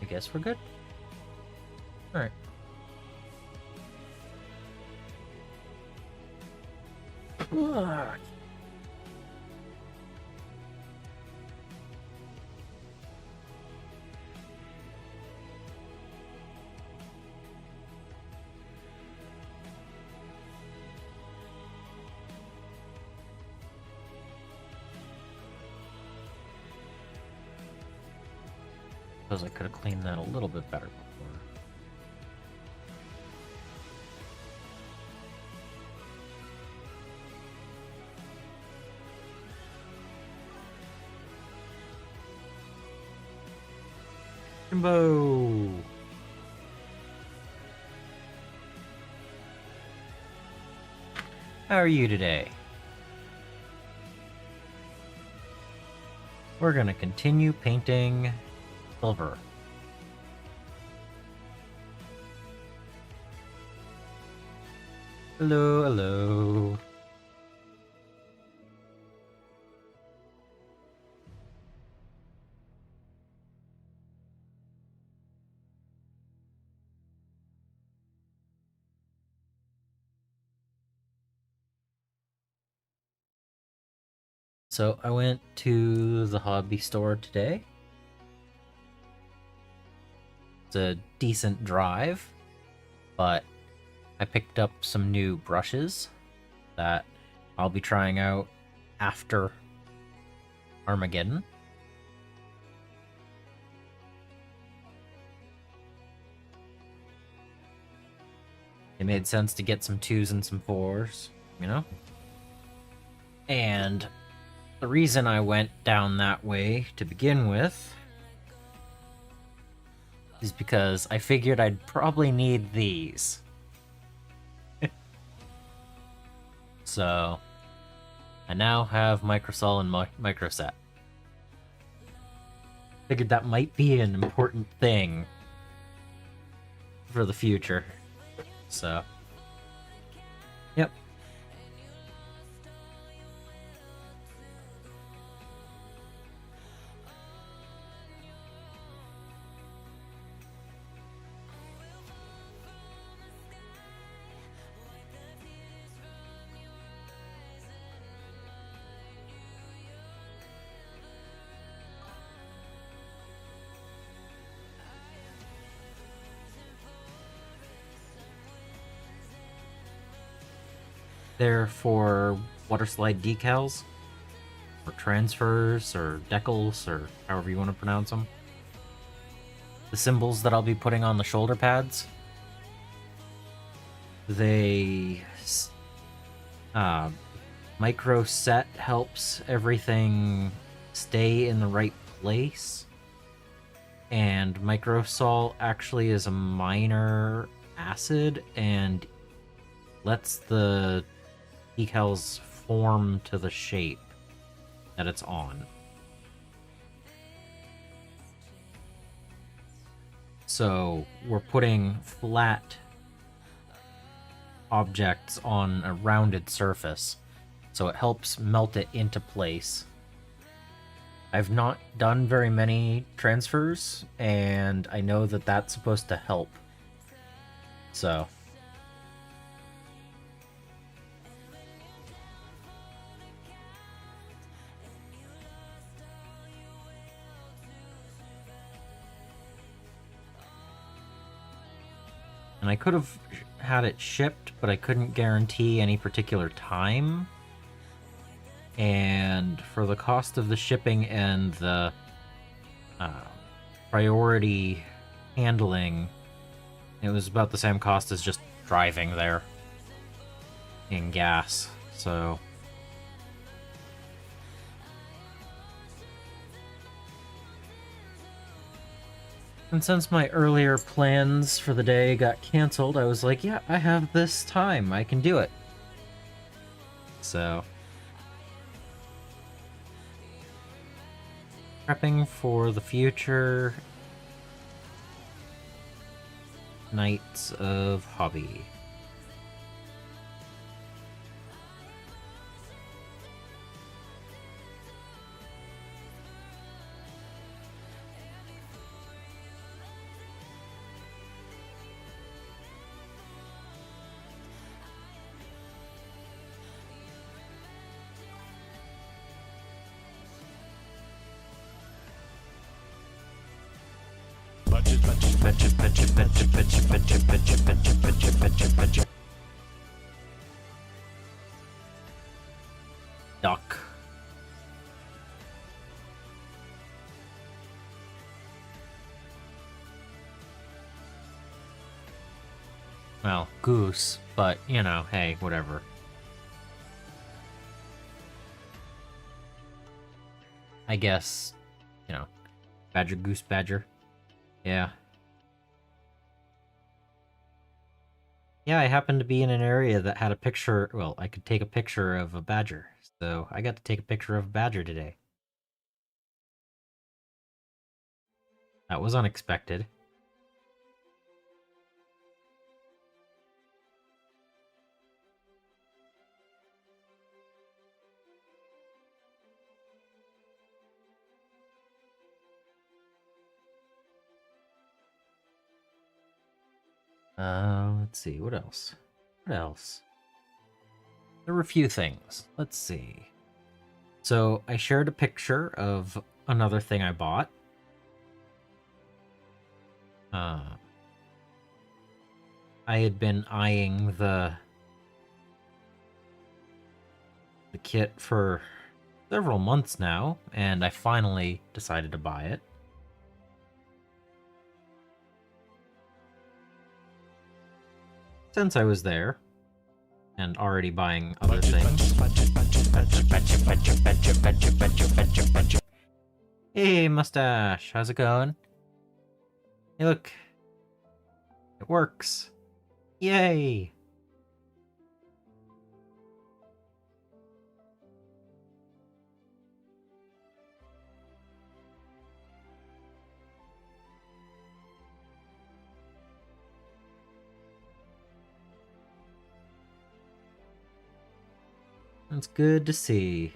I guess we're good. Alright. Suppose I could have cleaned that a little bit better before. Jimbo! How are you today? We're gonna continue painting silver. Hello, hello. So I went to the hobby store today. It's a decent drive, but I picked up some new brushes that I'll be trying out after Armageddon. It made sense to get some 2s and some 4s, you know? And the reason I went down that way to begin with is because I figured I'd probably need these. So, I now have Microsol and Microset. Figured that might be an important thing for the future. So, yep. They're for water slide decals, or transfers, or decals, or however you want to pronounce them. The symbols that I'll be putting on the shoulder pads, they micro set helps everything stay in the right place, and microsol actually is a minor acid and lets the decals form to the shape that it's on. So we're putting flat objects on a rounded surface, so it helps melt it into place. I've not done very many transfers, and I know that that's supposed to help. So and I could have had it shipped, but I couldn't guarantee any particular time. And for the cost of the shipping and the priority handling, it was about the same cost as just driving there in gas. So and since my earlier plans for the day got canceled, I was like, yeah, I have this time. I can do it. So, prepping for the future nights of hobby. Duck. Well, goose, but, you know, hey, whatever. I guess, you know, badger, goose, badger. Yeah. Yeah, I happened to be in an area that had a picture, well, I could take a picture of a badger, so I got to take a picture of a badger today. That was unexpected. Let's see, what else? What else? There were a few things. Let's see. So, I shared a picture of another thing I bought. I had been eyeing the kit for several months now, and I finally decided to buy it. Since I was there, and already buying other things. Hey, mustache, how's it going? Hey, look. It works. Yay! That's good to see.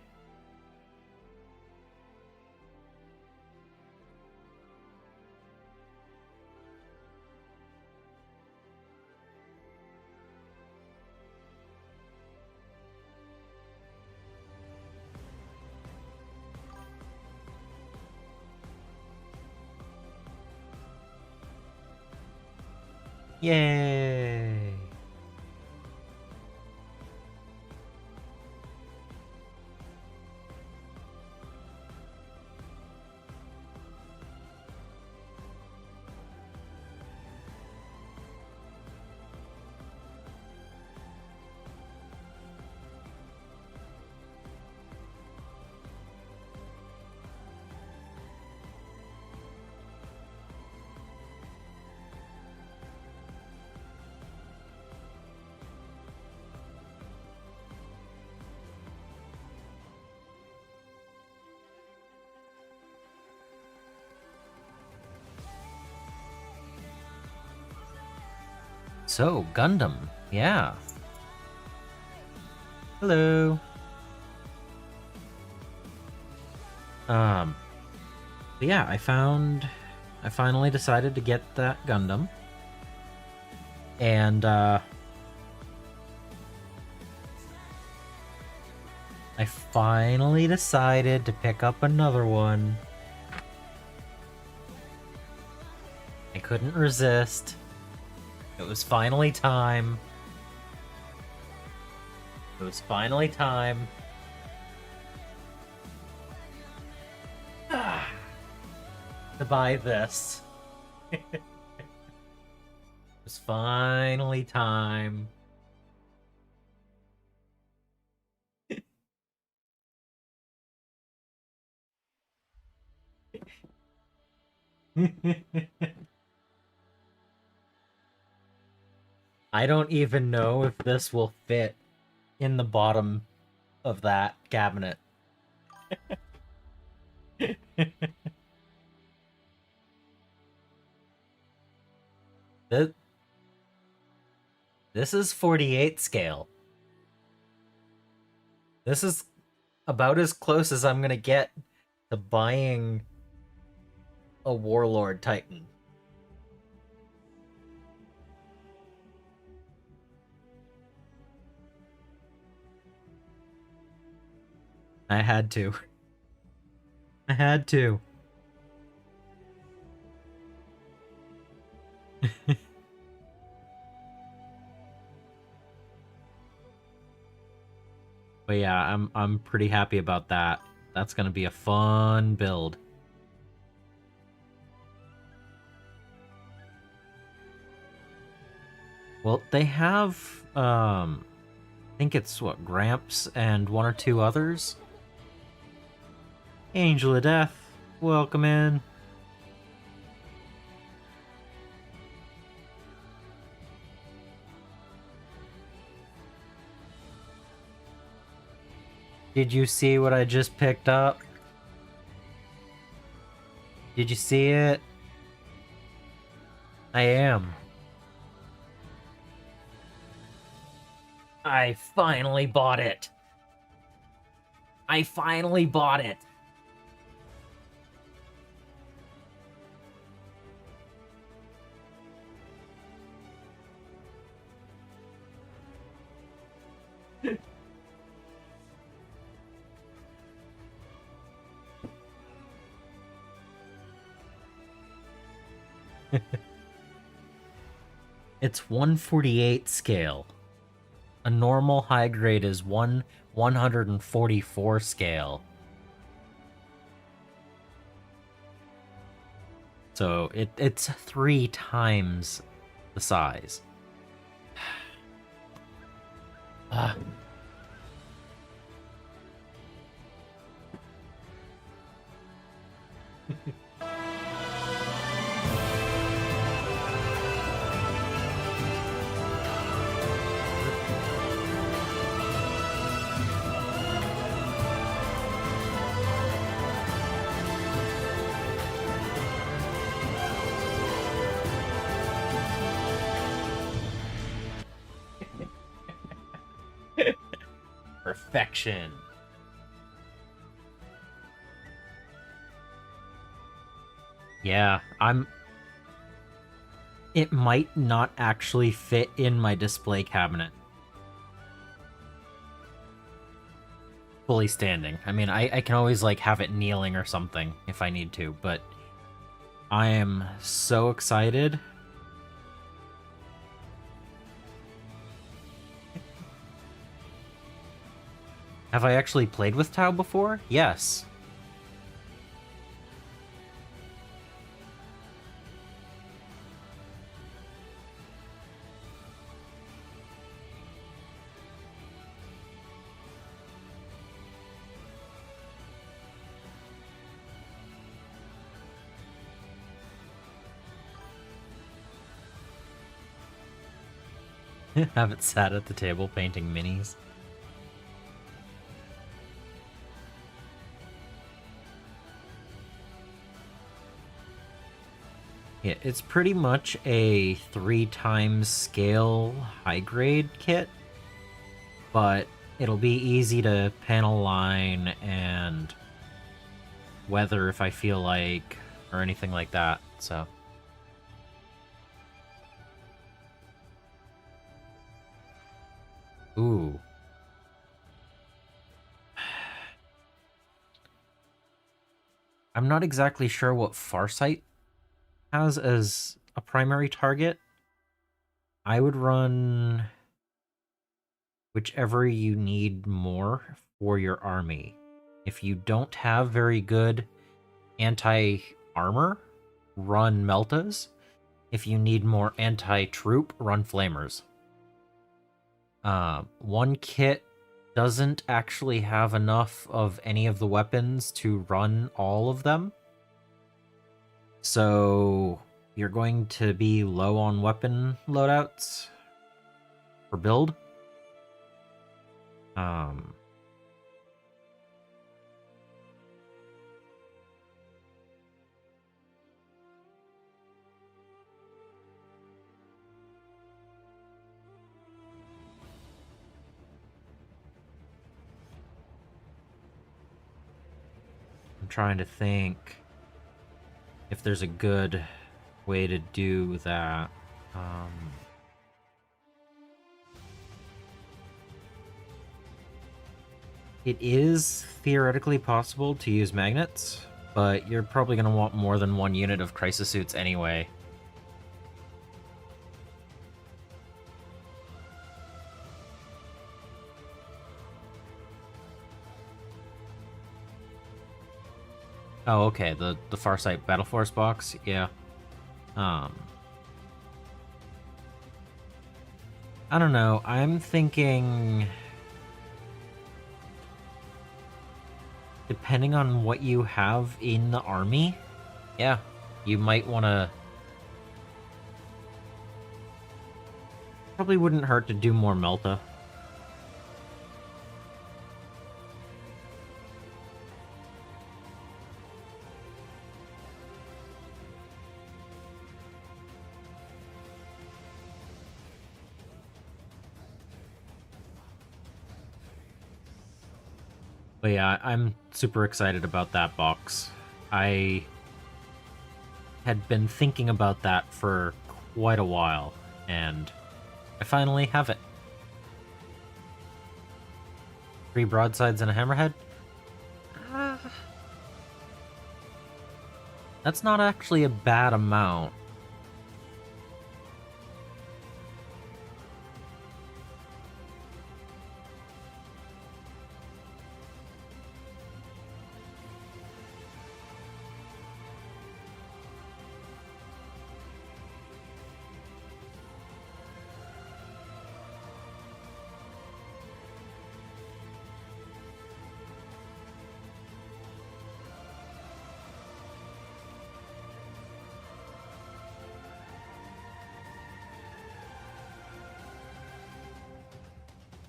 Yay! So, Gundam, yeah. Hello. But yeah, I finally decided to get that Gundam. And, I finally decided to pick up another one. I couldn't resist. It was finally time. It was finally time. To buy this. It was finally time. I don't even know if this will fit in the bottom of that cabinet. This is 48 scale. This is about as close as I'm gonna get to buying a Warlord Titan. I had to. I had to. But yeah, I'm pretty happy about that. That's gonna be a fun build. Well, they have I think it's what, Gramps and one or two others. Angel of Death, welcome in. Did you see what I just picked up? Did you see it? I am. I finally bought it. I finally bought it. It's 148 scale. A normal high grade is 144 scale. So it's 3 times the size. Ah. Perfection. Yeah, it might not actually fit in my display cabinet. Fully standing. I mean, I can always, like, have it kneeling or something if I need to, but I am so excited. Have I actually played with Tau before? Yes. Haven't sat at the table painting minis. Yeah, it's pretty much a 3 times scale high grade kit, but it'll be easy to panel line and weather if I feel like, or anything like that, so. Ooh. I'm not exactly sure what Farsight has as a primary target. I would run whichever you need more for your army. If you don't have very good anti-armor, run Meltas. If you need more anti-troop, run Flamers. One kit doesn't actually have enough of any of the weapons to run all of them. So you're going to be low on weapon loadouts for build. I'm trying to think if there's a good way to do that. It is theoretically possible to use magnets, but you're probably going to want more than one unit of crisis suits anyway. Oh, okay, the Farsight Battle Force box, yeah. I don't know, I'm thinking... Depending on what you have in the army, yeah, you might want to... Probably wouldn't hurt to do more Melta. But yeah, I'm super excited about that box. I had been thinking about that for quite a while, and I finally have it. 3 broadsides and a hammerhead? Uh, that's not actually a bad amount.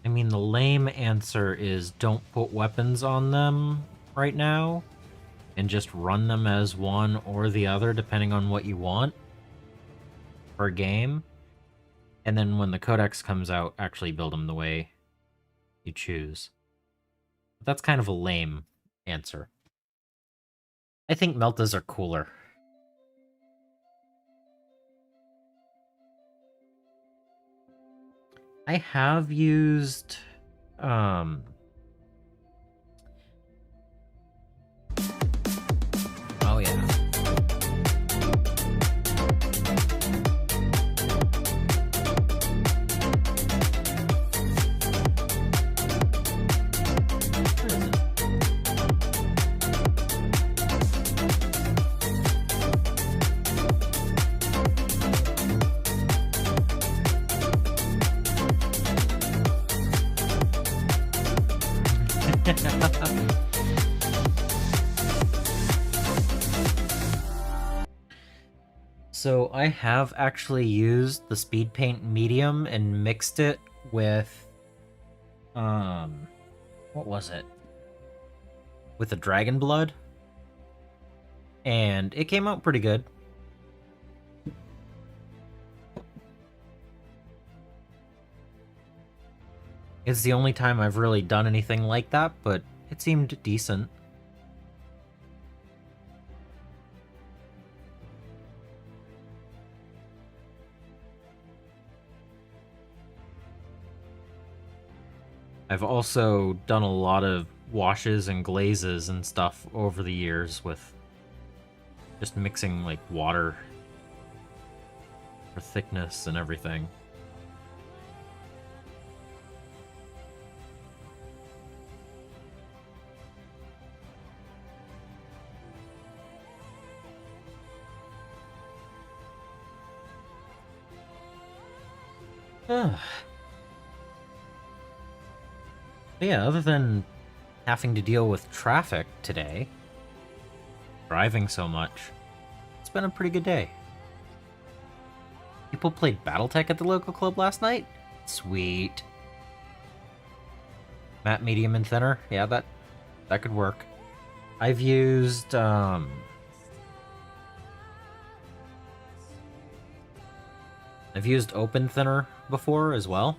I mean, the lame answer is don't put weapons on them right now, and just run them as one or the other, depending on what you want per game. And then when the codex comes out, actually build them the way you choose. But that's kind of a lame answer. I think Meltas are cooler. I have used... Oh, yeah. So I have actually used the speed paint medium and mixed it with, what was it? With the dragon blood, and it came out pretty good. It's the only time I've really done anything like that, but it seemed decent. I've also done a lot of washes and glazes and stuff over the years with just mixing like water for thickness and everything. But yeah, other than having to deal with traffic today, driving so much, it's been a pretty good day. People played Battletech at the local club last night? Sweet. Matte, medium, and thinner? Yeah, that could work. I've used, I've used open thinner before as well.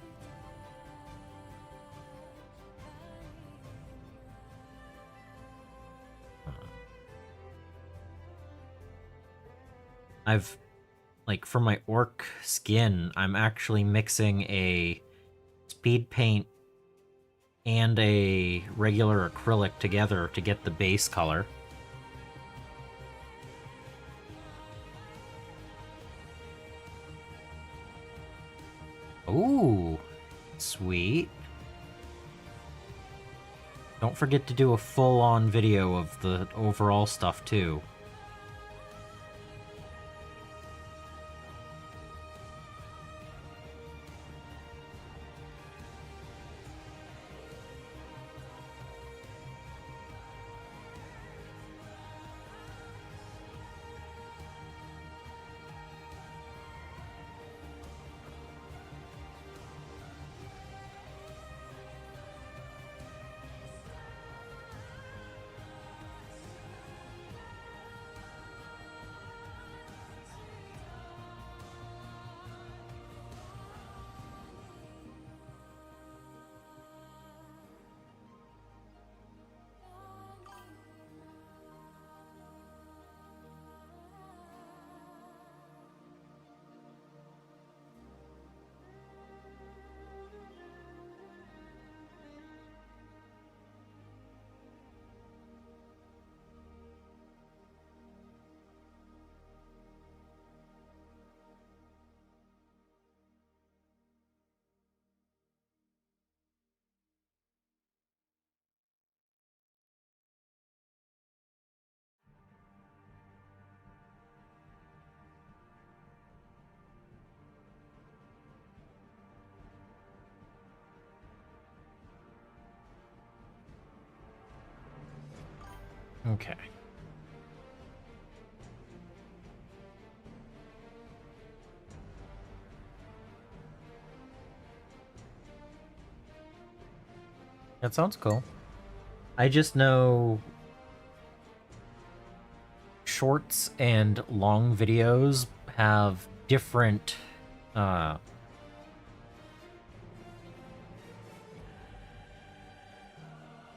I've, like, for my orc skin, I'm actually mixing a speed paint and a regular acrylic together to get the base color. Ooh, sweet. Don't forget to do a full-on video of the overall stuff, too. Okay. That sounds cool. I just know shorts and long videos have different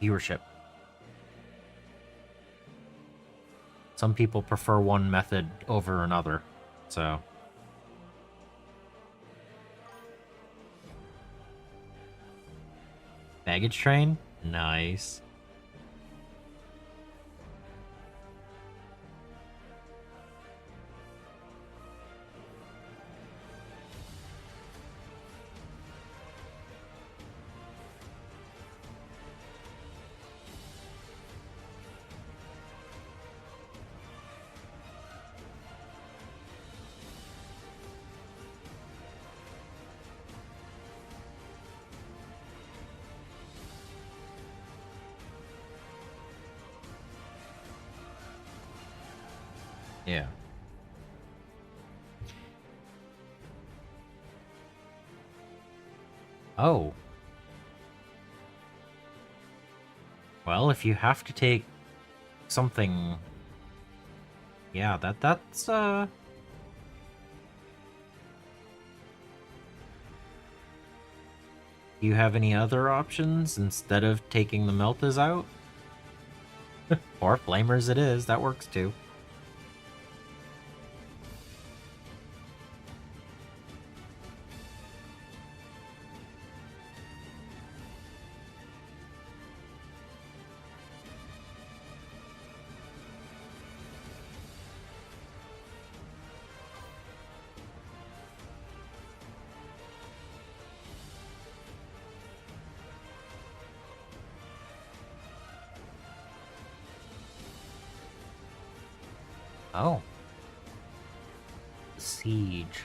viewership. Some people prefer one method over another, so... Baggage train? Nice. Yeah. Oh. Well, if you have to take something... Yeah, that's, Do you have any other options instead of taking the meltas out? Or flamers it is, that works too. Oh. Siege.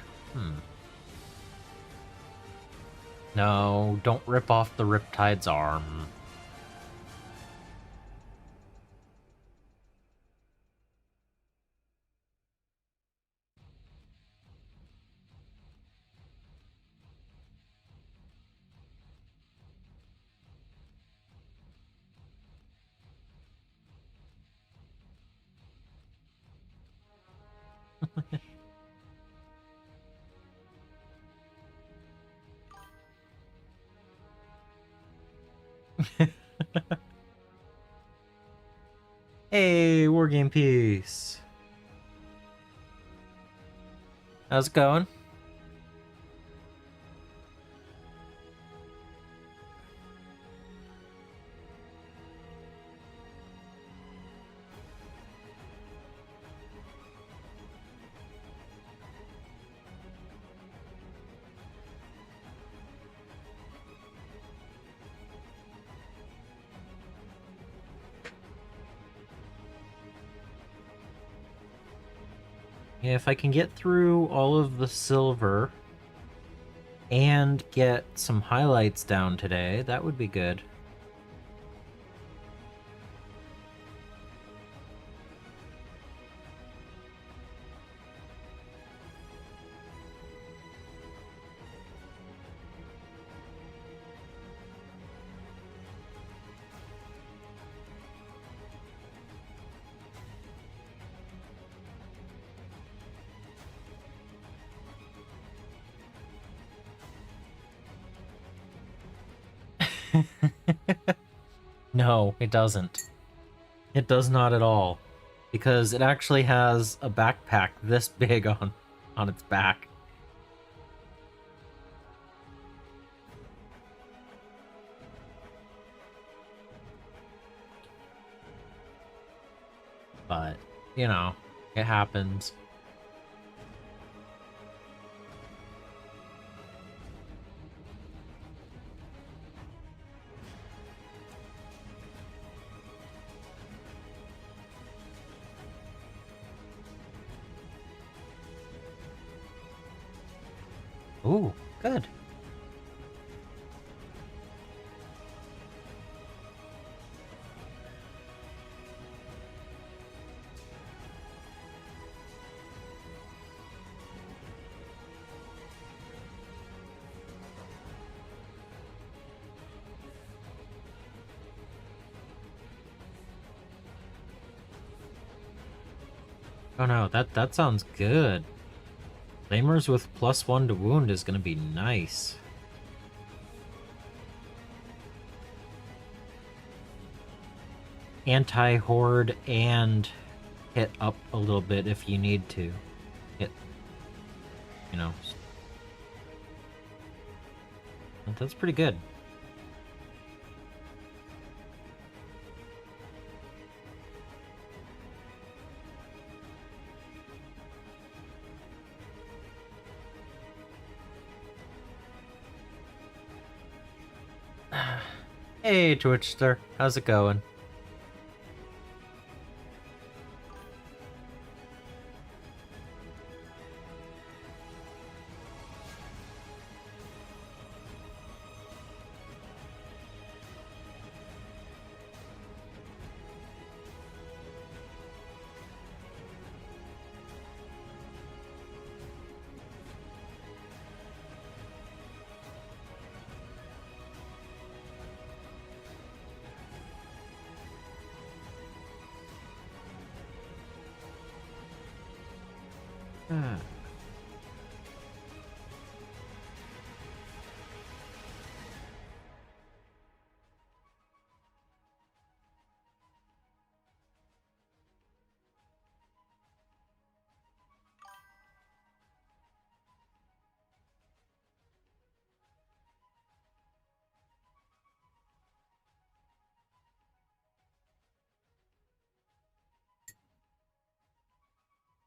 No, don't rip off the Riptide's arm. Hey, Wargame Peace. How's it going? If I can get through all of the silver and get some highlights down today, that would be good. No, it doesn't. It does not at all. Because it actually has a backpack this big on its back. But, you know, it happens. Ooh, good. Oh no, that sounds good. Flamers with +1 to wound is gonna be nice. Anti-horde and hit up a little bit if you need to. Hit, you know. That's pretty good. Hey, Twitchster, how's it going?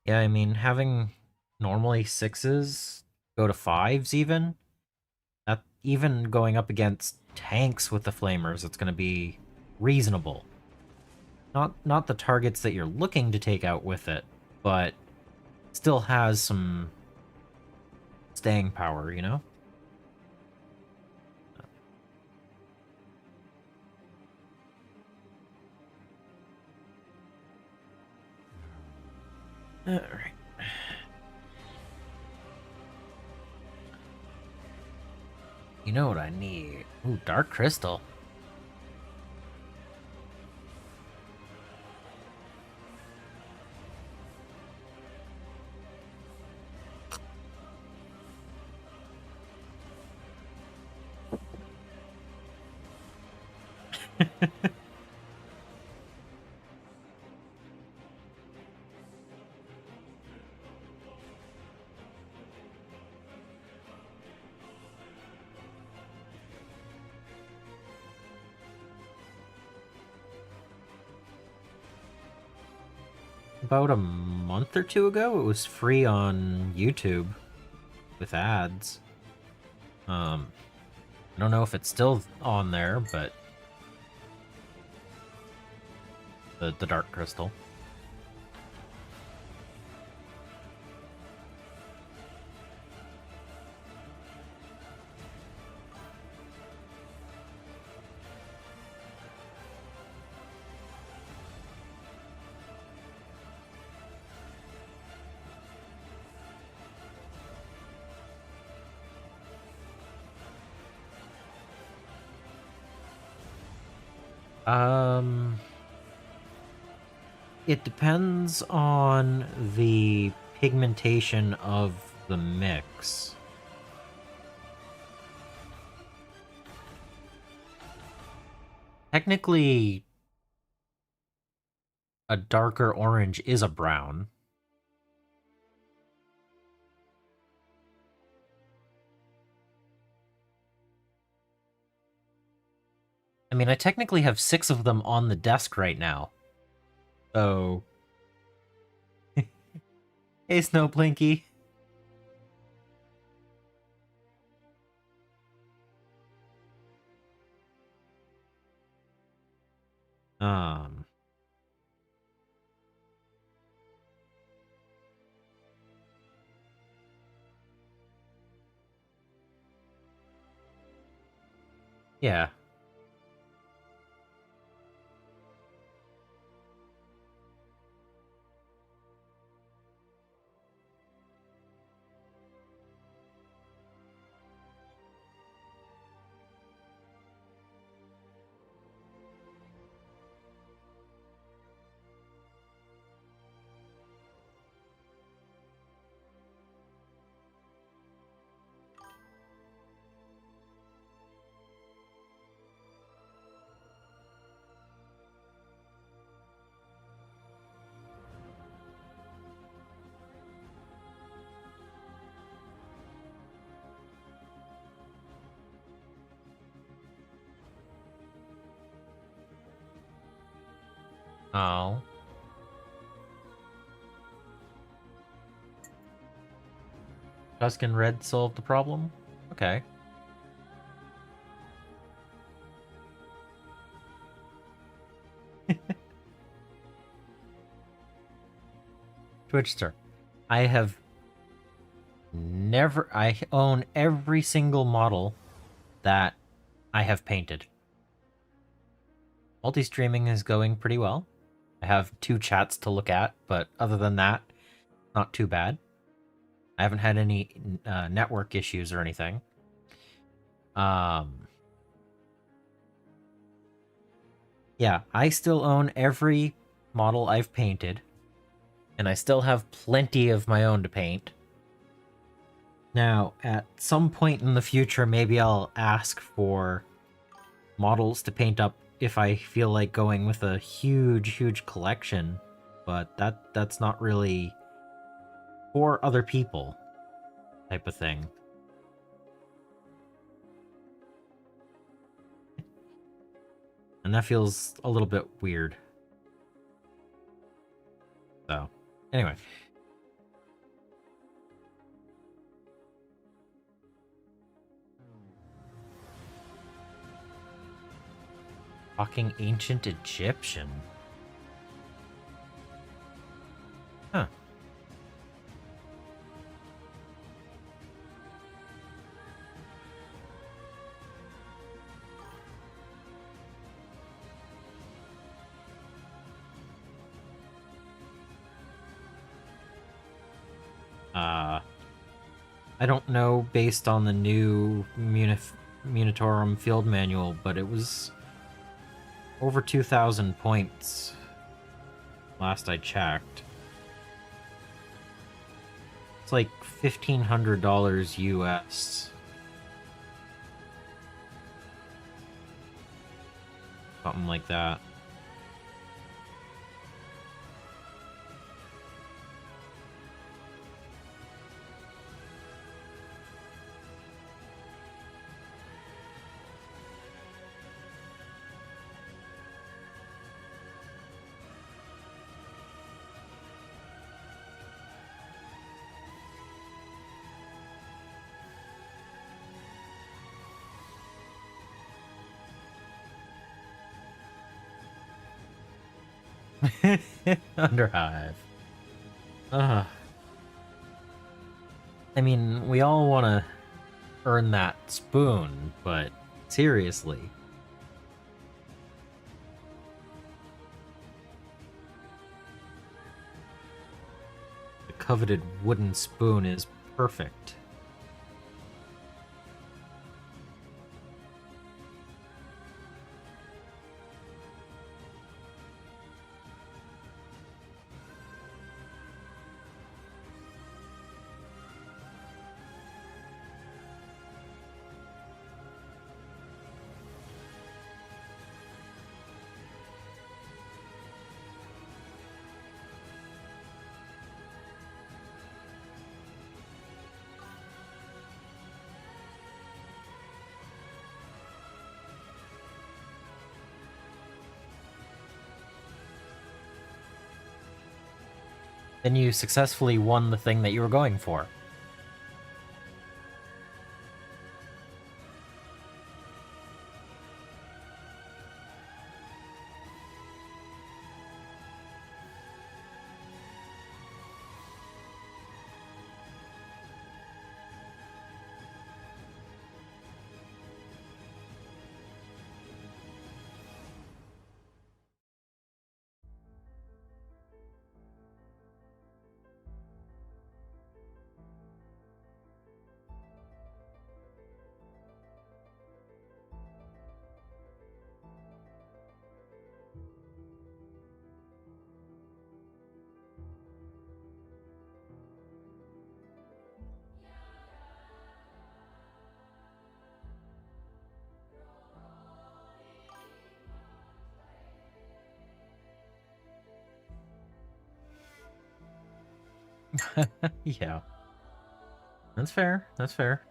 Yeah, I mean, having normally 6s go to 5s even, that even going up against tanks with the flamers, it's going to be reasonable. Not the targets that you're looking to take out with it, but still has some staying power, you know? Alright. You know what I need? Ooh, Dark Crystal. About a month or two ago, it was free on YouTube with ads. I don't know if it's still on there, but the Dark Crystal. Um, it depends on the pigmentation of the mix. Technically, a darker orange is a brown. I mean, I technically have 6 of them on the desk right now. So... Hey, Snow Blinky. Um... Yeah. Oh. Tuscan Red solved the problem? Okay. Twitchster. I have never... I own every single model that I have painted. Multi-streaming is going pretty well. I have 2 chats to look at, but other than that, not too bad. I haven't had any network issues or anything. Yeah, I still own every model I've painted, and I still have plenty of my own to paint. Now, at some point in the future, maybe I'll ask for models to paint up if I feel like going with a huge collection, but that's not really for other people type of thing. And that feels a little bit weird. So, anyway. Talking ancient Egyptian. Huh. I don't know based on the new Munitorum field manual, but it was over 2,000 points last I checked. It's like $1,500 US. Something like that. Underhive. Ugh. I mean, we all want to earn that spoon, but seriously. The coveted wooden spoon is perfect. Then you successfully won the thing that you were going for. Yeah. That's fair. That's fair.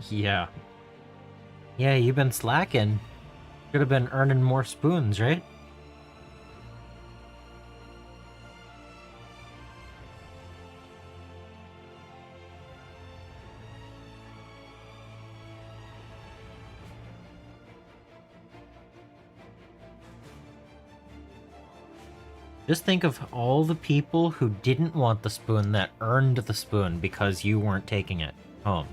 Yeah. Yeah, you've been slacking. Could have been earning more spoons, right? Just think of all the people who didn't want the spoon that earned the spoon because you weren't taking it home.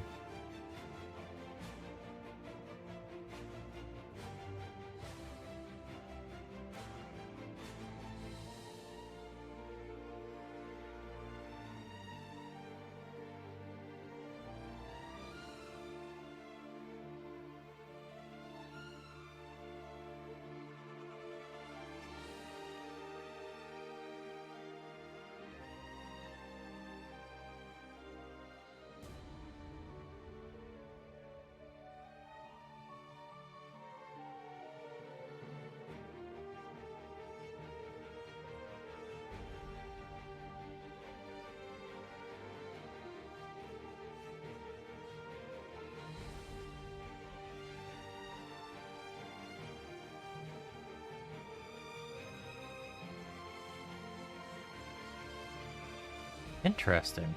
Interesting.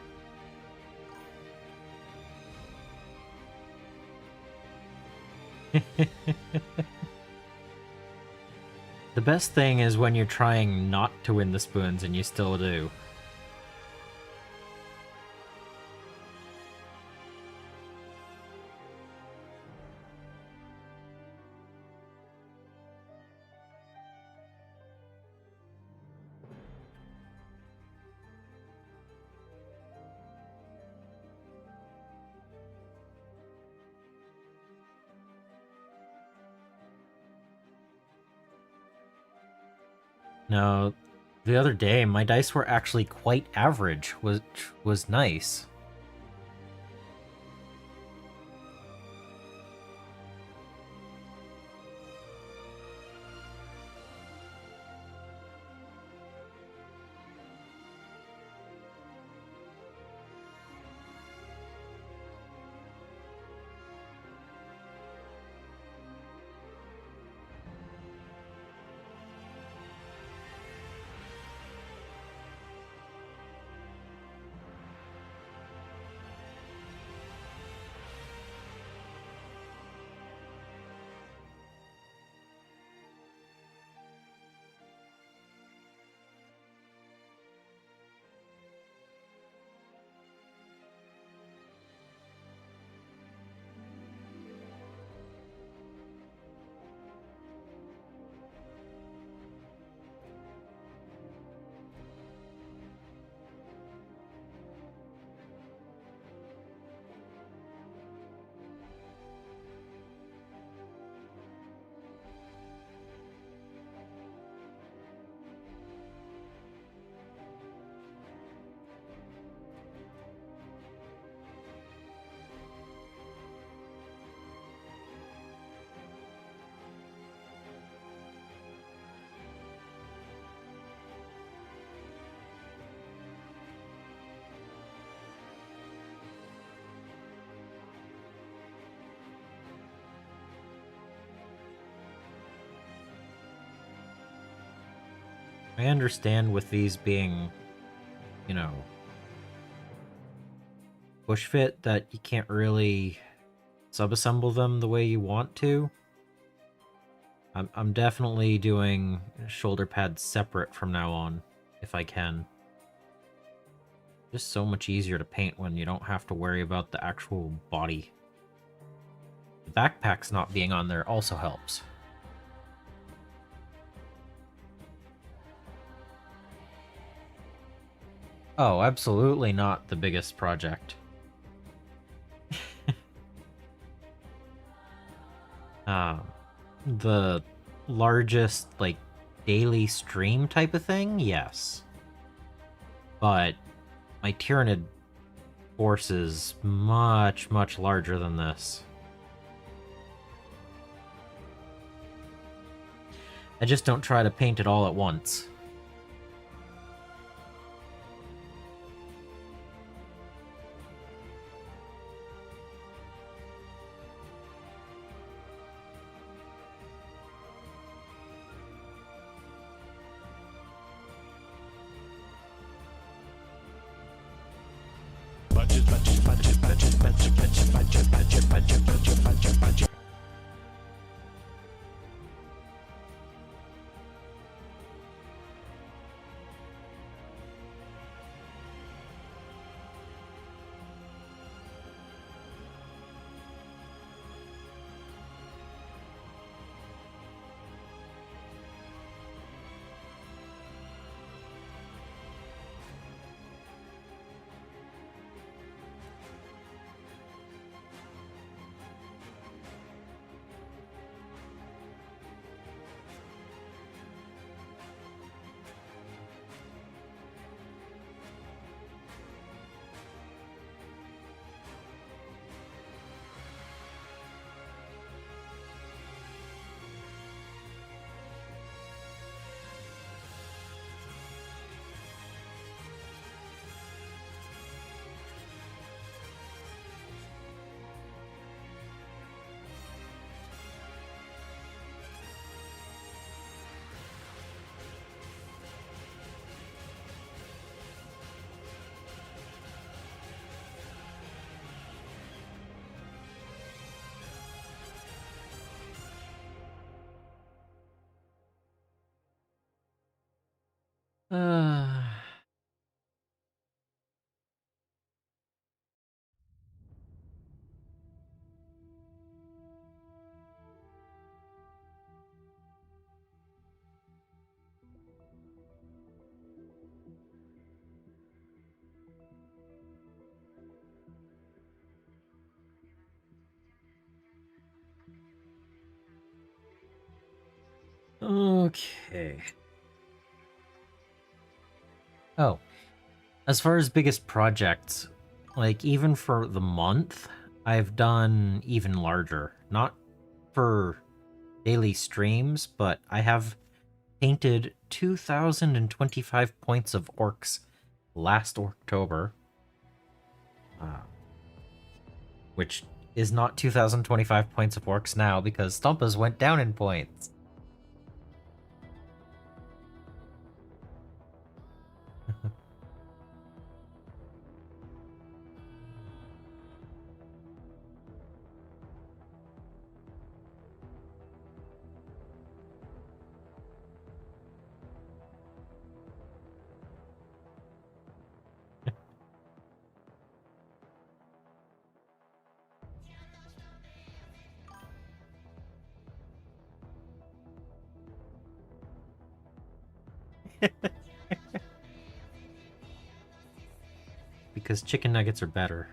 The best thing is when you're trying not to win the spoons and you still do. No, the other day my dice were actually quite average, which was nice. I understand with these being, you know, push fit that you can't really subassemble them the way you want to. I'm definitely doing shoulder pads separate from now on, if I can. Just so much easier to paint when you don't have to worry about the actual body. The backpacks not being on there also helps. Oh, absolutely not the biggest project. uh, the largest, like, daily stream type of thing? Yes. But my Tyranid force is much, much larger than this. I just don't try to paint it all at once. Okay. Oh, as far as biggest projects, like even for the month, I've done even larger. Not for daily streams, but I have painted 2,025 points of orcs last October, uh, which is not 2,025 points of orcs now because Stompas went down in points. Because chicken nuggets are better.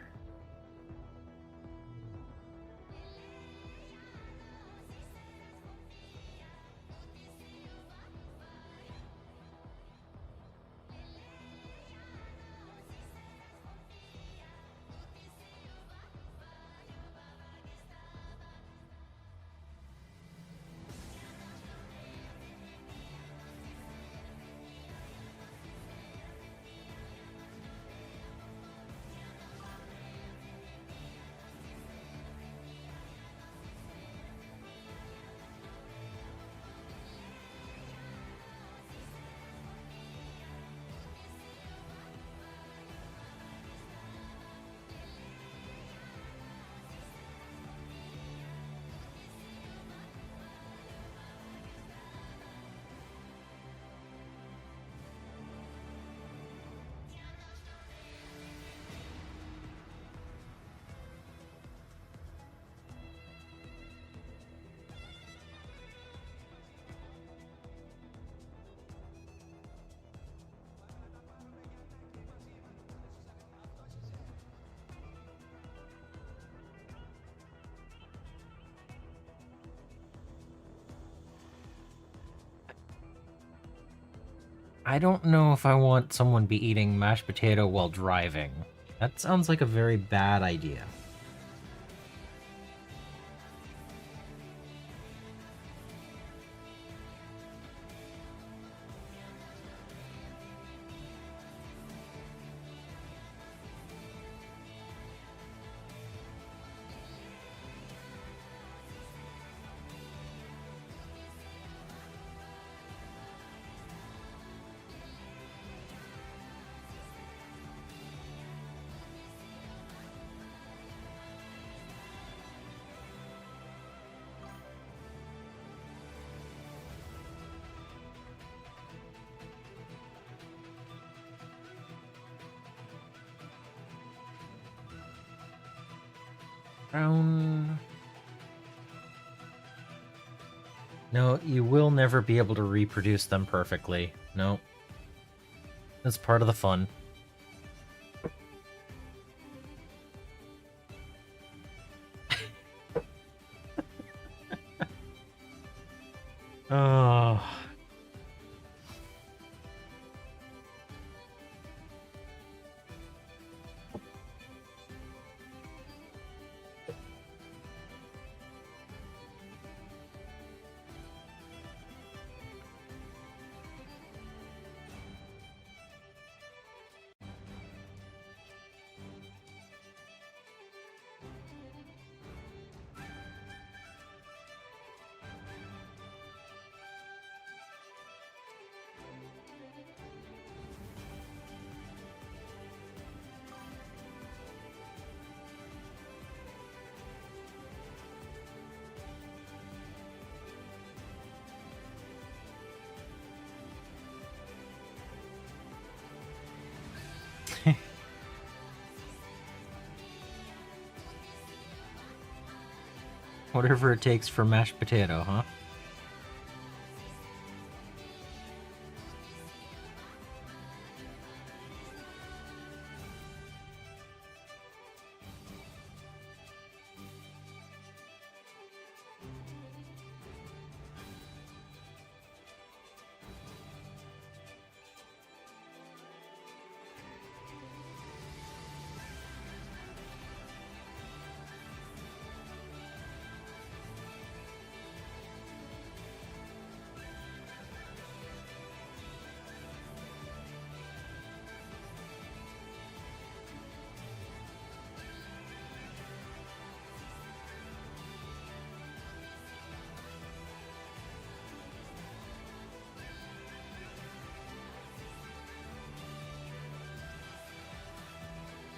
I don't know if I want someone be eating mashed potato while driving. That sounds like a very bad idea. Brown. No, you will never be able to reproduce them perfectly. No. That's part of the fun. Oh. Whatever it takes for mashed potato, huh?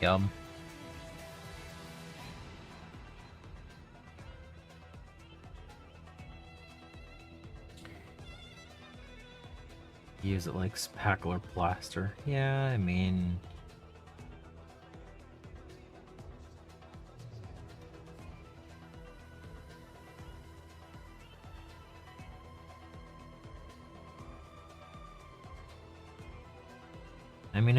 Yum. Use it like spackler plaster. Yeah, I mean...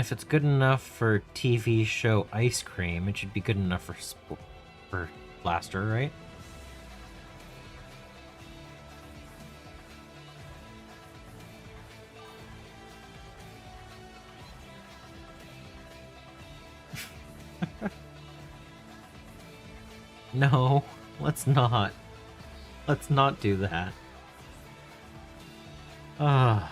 if it's good enough for TV show ice cream, it should be good enough for plaster, right? No, let's not. Let's not do that. Ah.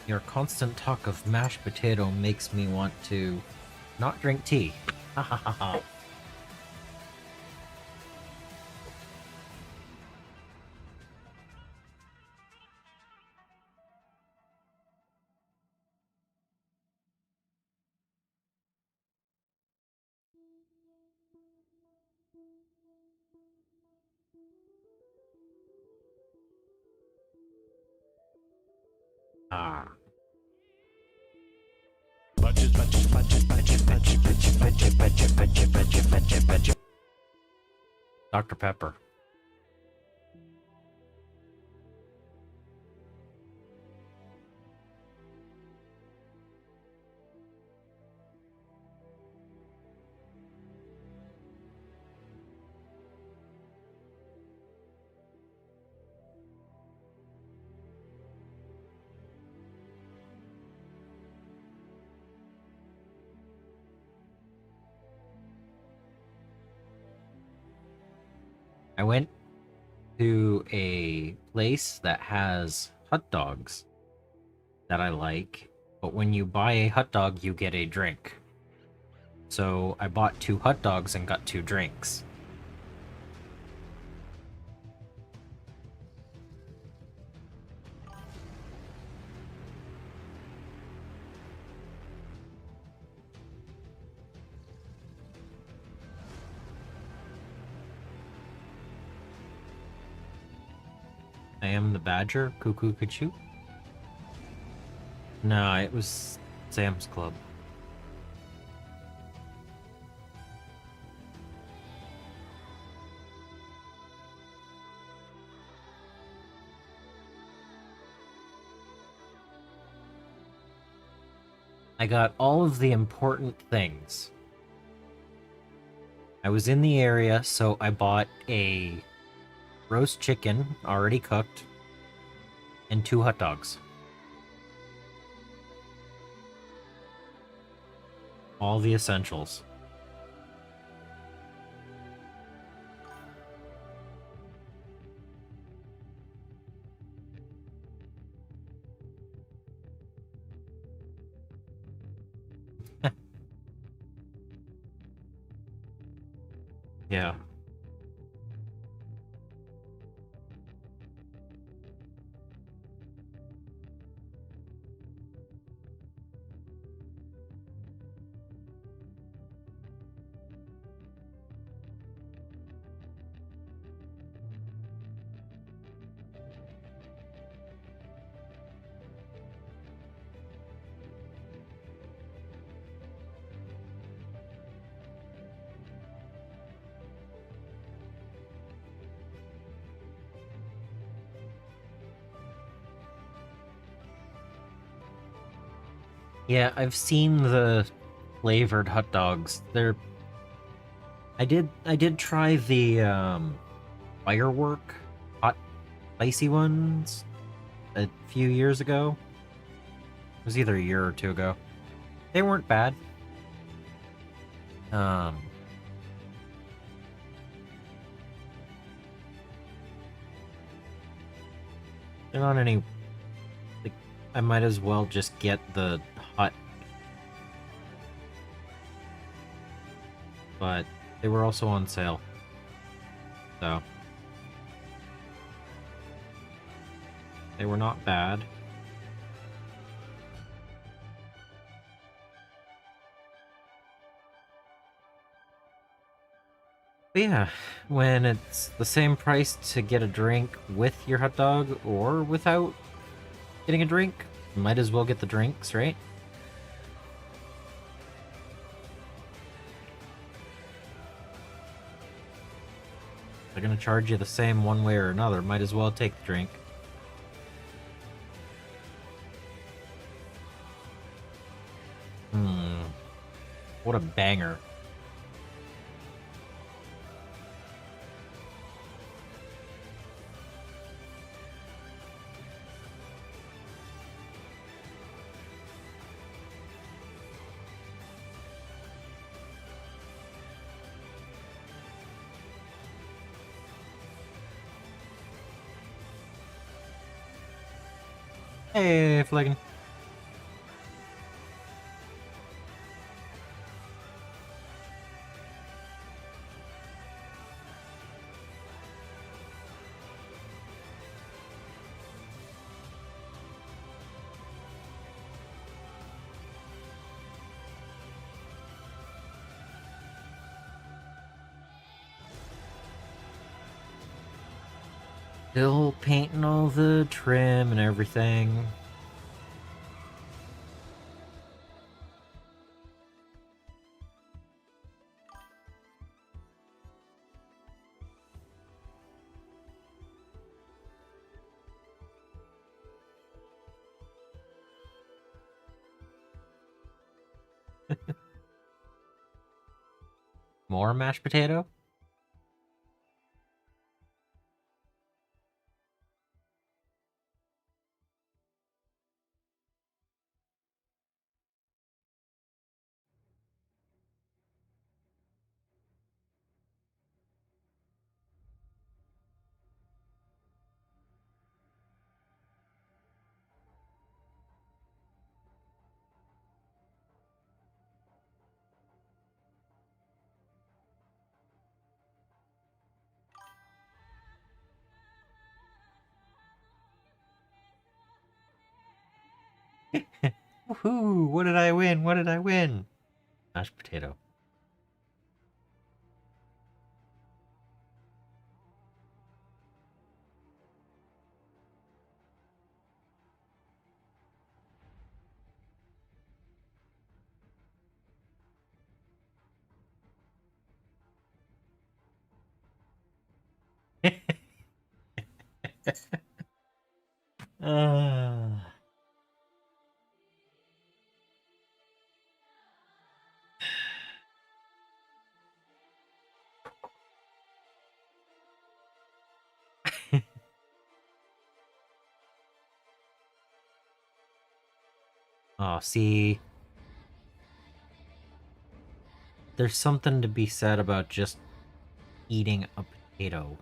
Your constant talk of mashed potato makes me want to not drink tea. Ha ha ha ha. Ah. Dr. Pepper. I went to a place that has hot dogs that I like, but when you buy a hot dog, you get a drink. So I bought 2 hot dogs and got 2 drinks. I am the Badger, Cuckoo Cuckoo. No, it was Sam's Club. I got all of the important things. I was in the area, so I bought a roast chicken, already cooked, and 2 hot dogs. All the essentials. Yeah. Yeah, I've seen the flavored hot dogs. They're I did try the firework hot spicy ones a few years ago. It was either a year or 2 ago. They weren't bad. Um they're not any like I might as well just get the hot, but they were also on sale. So they were not bad. But yeah, when it's the same price to get a drink with your hot dog or without getting a drink, might as well get the drinks, right? They're gonna charge you the same one way or another, might as well take the drink. What a banger. Hey, Flagon. Still painting all the trim and everything. More mashed potato? Woohoo! What did I win? What did I win? Mashed potato. uh... Oh, see, there's something to be said about just eating a potato.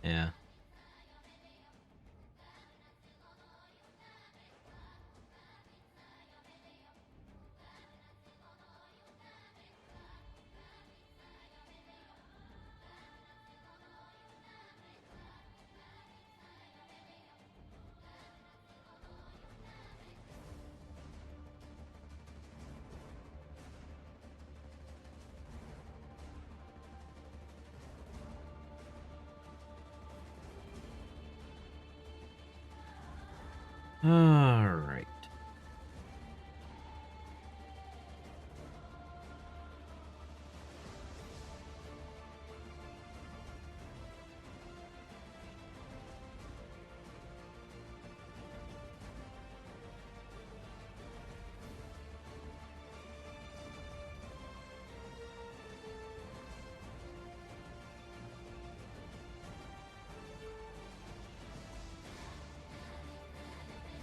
Yeah. All right.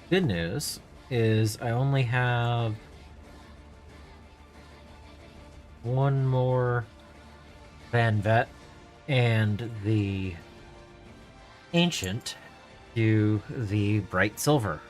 Good news is I only have one more Van Vet and the Ancient to the Bright Silver.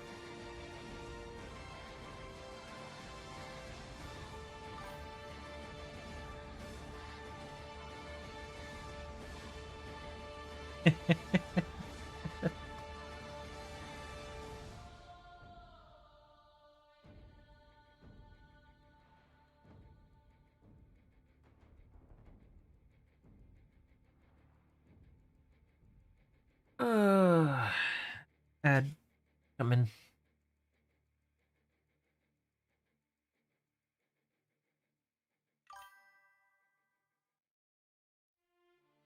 Uh, Add, come in.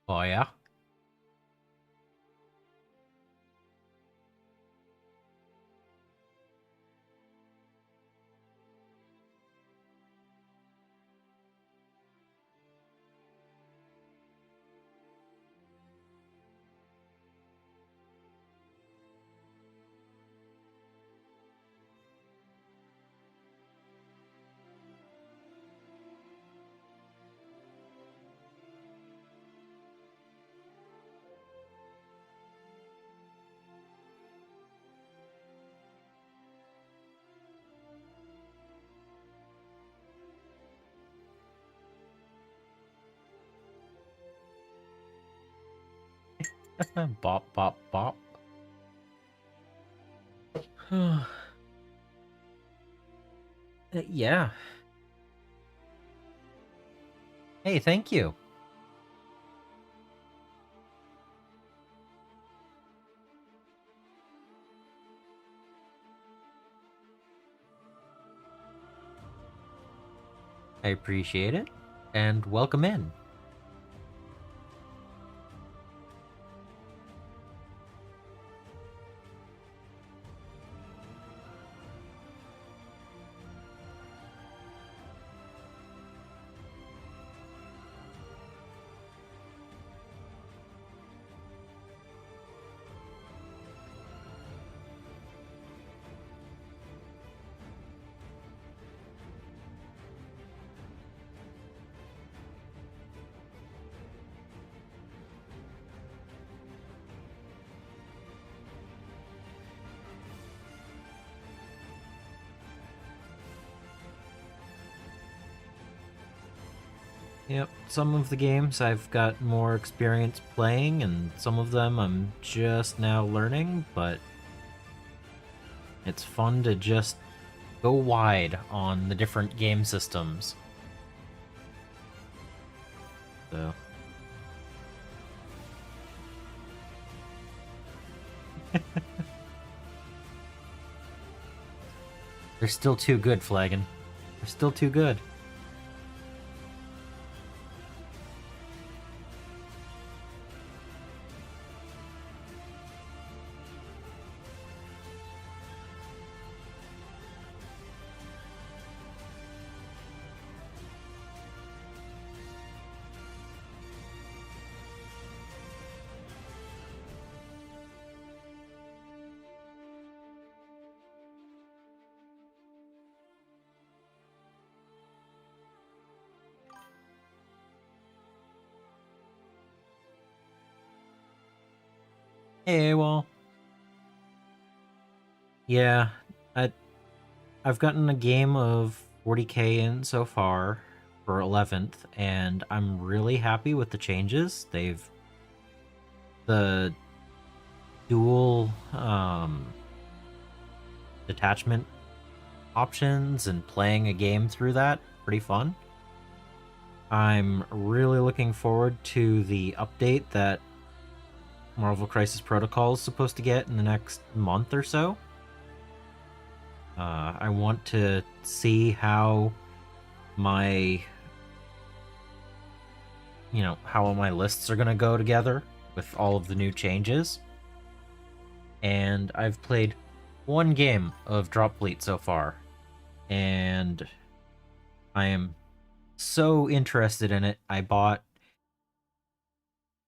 Oh, yeah? Bop, bop, bop. Yeah. Hey, thank you. I appreciate it, and welcome in. Yep, some of the games I've got more experience playing, and some of them I'm just now learning, but it's fun to just go wide on the different game systems. So. They're still too good, Flagon. They're still too good. Hey, well, yeah, I I've gotten a game of 40k in so far for 11th, and I'm really happy with the changes. The dual detachment options and playing a game through that, pretty fun. I'm really looking forward to the update that Marvel Crisis Protocol is supposed to get in the next month or so. I want to see how my how my lists are going to go together with all of the new changes. And I've played one game of Drop Fleet so far, and I am so interested in it. I bought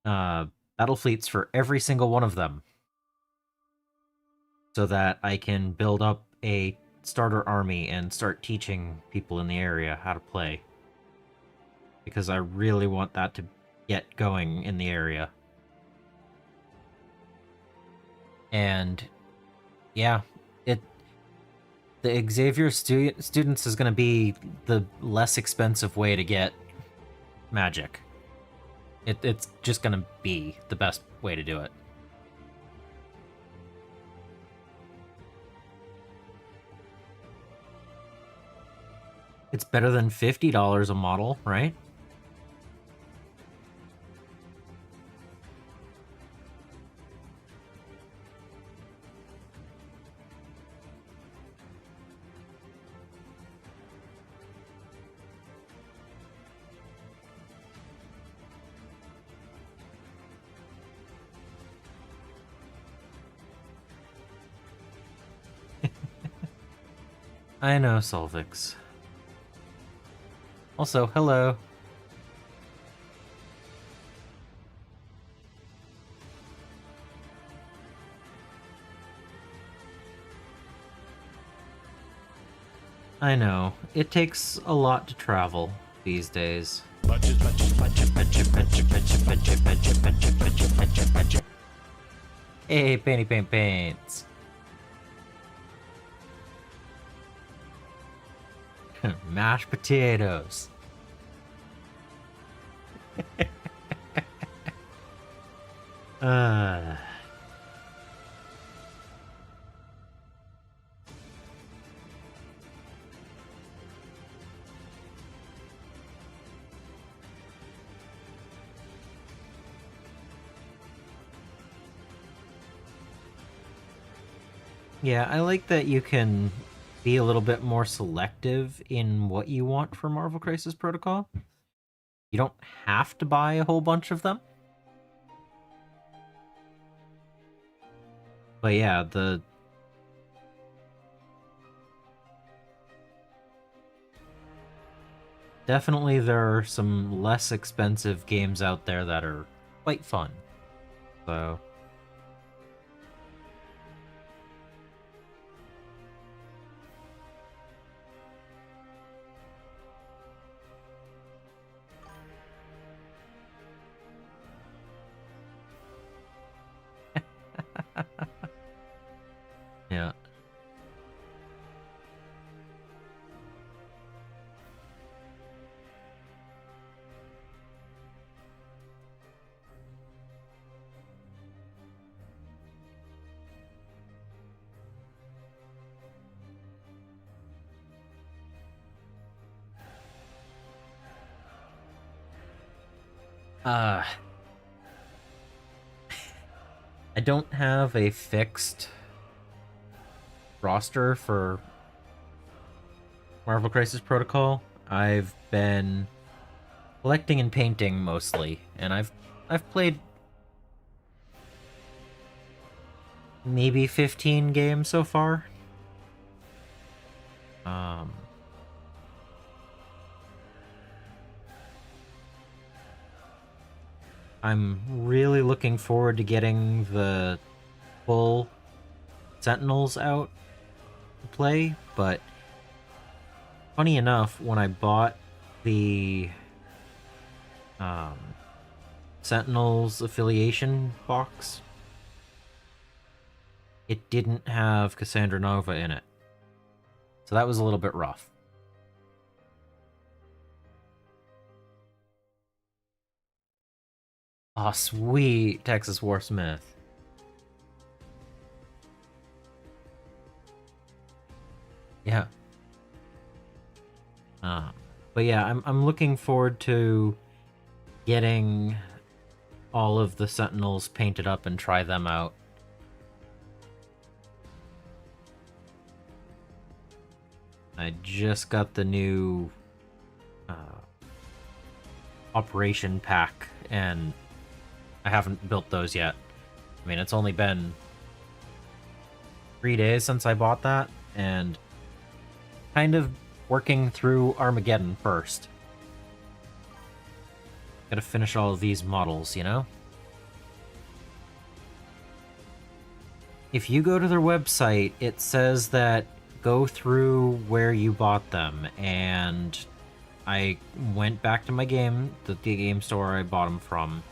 uh, battle fleets for every single one of them so that I can build up a starter army and start teaching people in the area how to play. Because I really want that to get going in the area. And yeah, it the Xavier students is going to be the less expensive way to get magic. It's just going to be the best way to do it. It's better than $50 a model, right? I know, Solvix. Also, hello. I know. It takes a lot to travel these days. Hey, Painty Paint Paints. Mashed potatoes. uh... Yeah, I like that you can be a little bit more selective in what you want for Marvel Crisis Protocol. You don't have to buy a whole bunch of them. But yeah, definitely there are some less expensive games out there that are quite fun. So yeah. Uh I don't have a fixed roster for Marvel Crisis Protocol. I've been collecting and painting mostly, and I've played maybe 15 games so far. I'm really looking forward to getting the full Sentinels out to play, but funny enough, when I bought the Sentinels affiliation box, it didn't have Cassandra Nova in it. So that was a little bit rough. Oh, sweet, Texas Warsmith. Yeah. But yeah, I'm looking forward to getting all of the Sentinels painted up and try them out. I just got the new Operation Pack, and I haven't built those yet. I mean, it's only been 3 days since I bought that, and kind of working through Armageddon first. Gotta finish all of these models, you know? If you go to their website, it says that go through where you bought them, and I went back to my game, the game store I bought them from,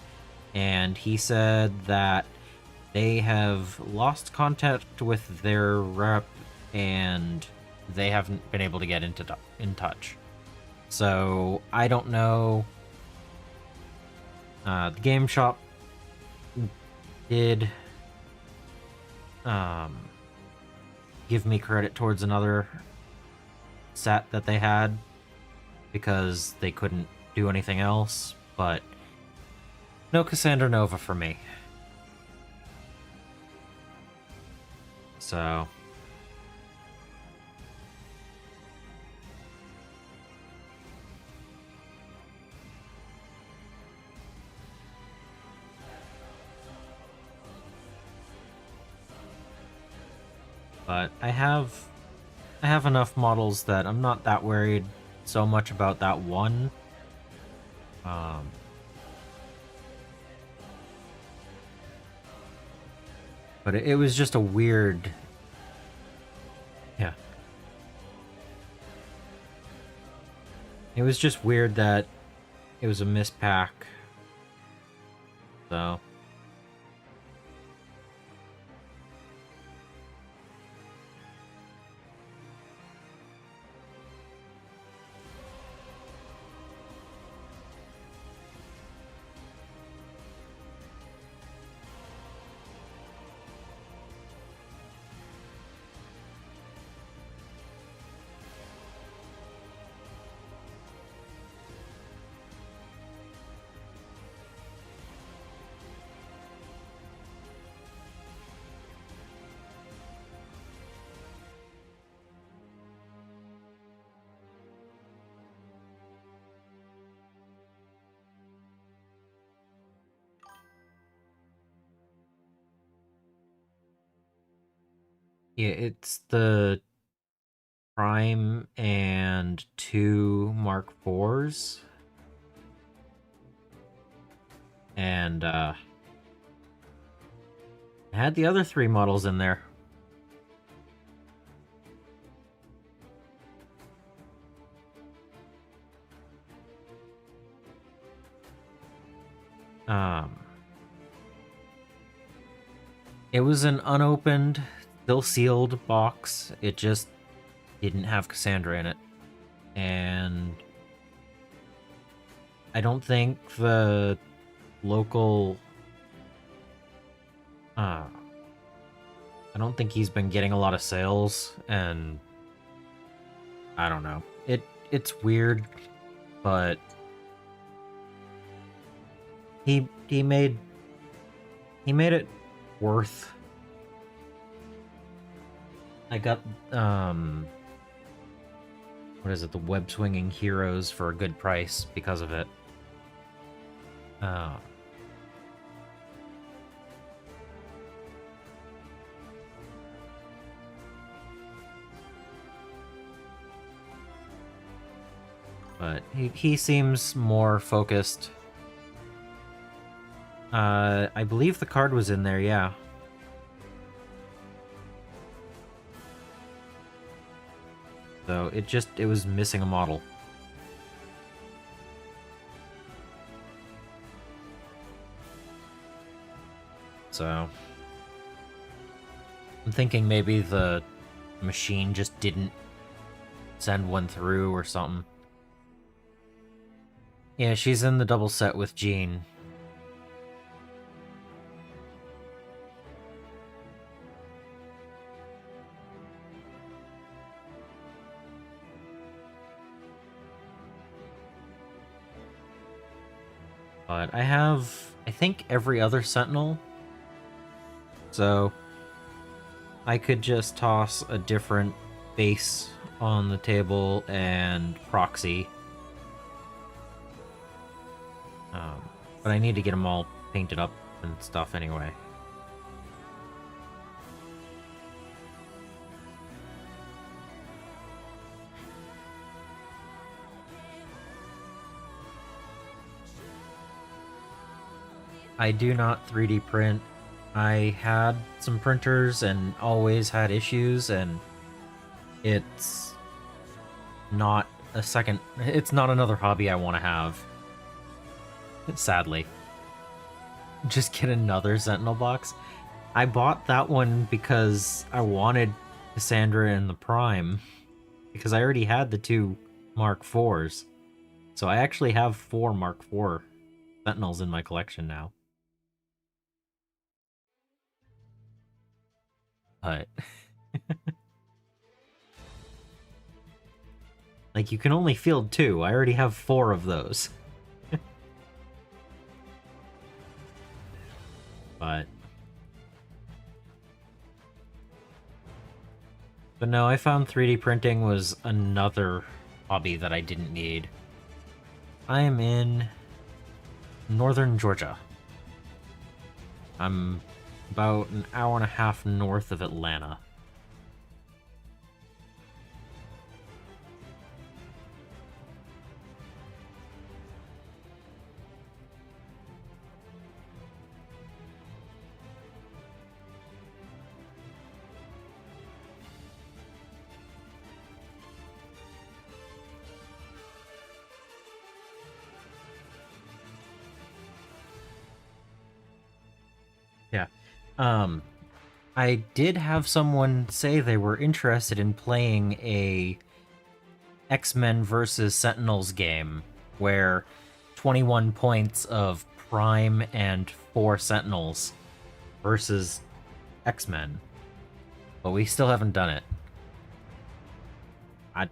and he said that they have lost contact with their rep and they haven't been able to get in touch. So I don't know. The game shop did give me credit towards another set that they had because they couldn't do anything else, but no Cassandra Nova for me. So but I have I have enough models that I'm not that worried so much about that one. Um, but it was just a weird... Yeah. It was just weird that it was a mispack. So... Yeah, it's the Prime and 2 Mark IVs. And I had the other 3 models in there. It was an unopened, still sealed box. It just didn't have Cassandra in it. And I don't think the local... I don't think he's been getting a lot of sales, and I don't know. It's weird, but he made it worth. I got what is it, the web swinging heroes for a good price because of it. But he seems more focused. I believe the card was in there, yeah. So it was missing a model. So I'm thinking maybe the machine just didn't send one through or something. Yeah, she's in the double set with Jean. But I have, I think, every other Sentinel. So I could just toss a different base on the table and proxy. But I need to get them all painted up and stuff anyway. I do not 3D print. I had some printers and always had issues, and it's not it's not another hobby I want to have. Sadly. Just get another Sentinel box. I bought that one because I wanted Cassandra in the Prime, because I already had the 2 Mark IVs. So I actually have 4 Mark IV Sentinels in my collection now. But like, you can only field 2. I already have 4 of those. But no, I found 3D printing was another hobby that I didn't need. I am in northern Georgia. I'm about an hour and a half north of Atlanta. Yeah. Um, I did have someone say they were interested in playing a X-Men versus Sentinels game where 21 points of Prime and 4 Sentinels versus X-Men. But we still haven't done it. I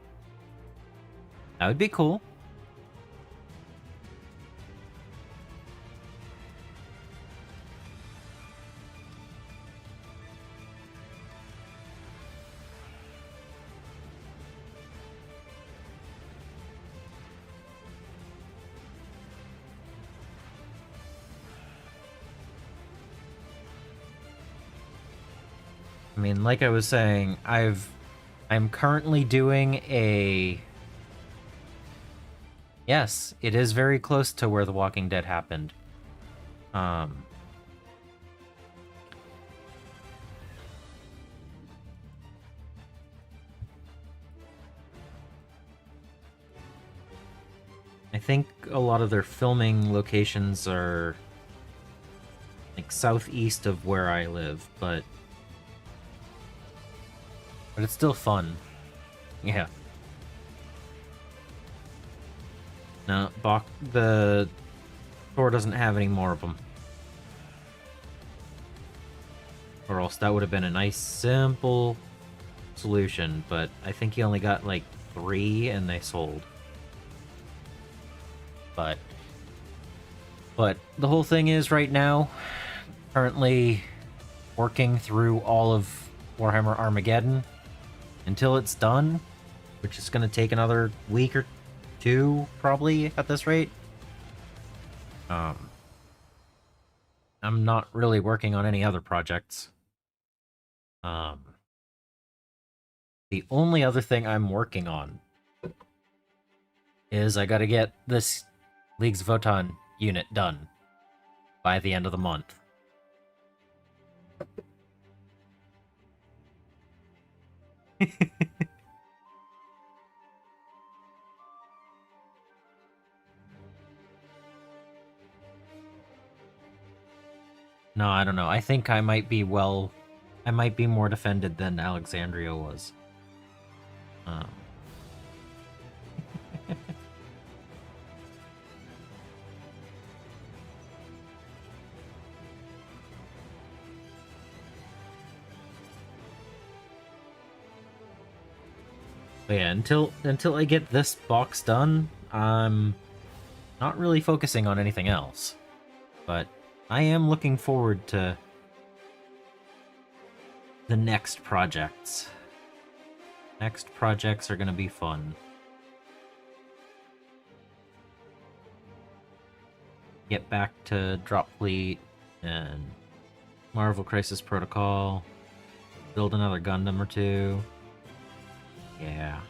That would be cool. I mean, like I was saying, I'm currently doing a Yes, it is very close to where The Walking Dead happened. Um I think a lot of their filming locations are like southeast of where I live, but it's still fun. Yeah. No, the store doesn't have any more of them. Or else that would have been a nice, simple solution, but I think he only got like 3 and they sold. But the whole thing is right now, currently working through all of Warhammer Armageddon until it's done, which is going to take another week or 2 probably at this rate. I'm not really working on any other projects. The only other thing I'm working on is I gotta get this Leagues of Votann unit done by the end of the month. No, I don't know. I think I might be more defended than Alexandria was. Um, but yeah, until I get this box done, I'm not really focusing on anything else. But I am looking forward to the next projects. Next projects are going to be fun. Get back to Drop Fleet and Marvel Crisis Protocol. Build another Gundam or 2. Yeah.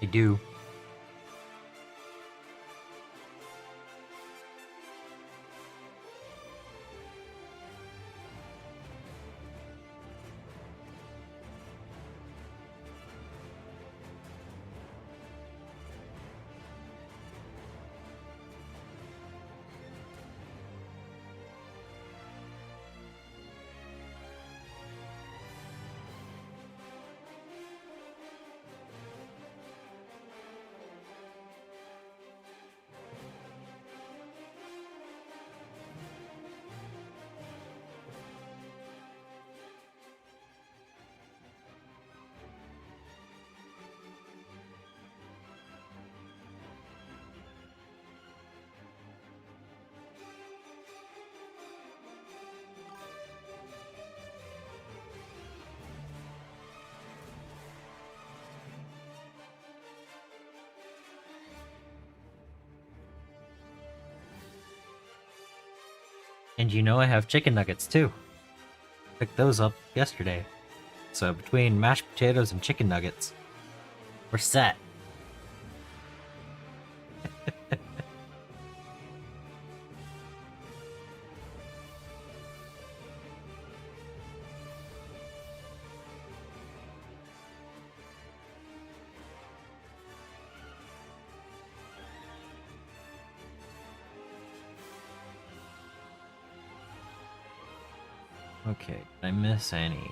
I do. And you know I have chicken nuggets too. Picked those up yesterday. So between mashed potatoes and chicken nuggets, we're set. Okay, did I miss any?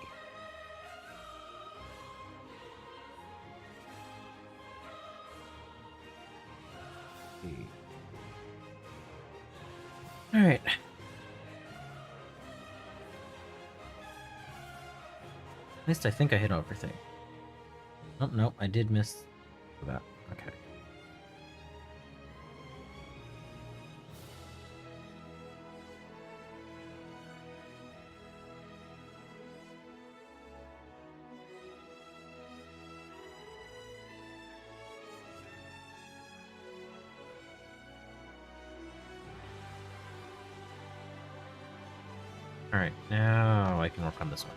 Alright. At least I think I hit everything. Oh, no, I did miss that. Okay. Alright, now I can work on this one.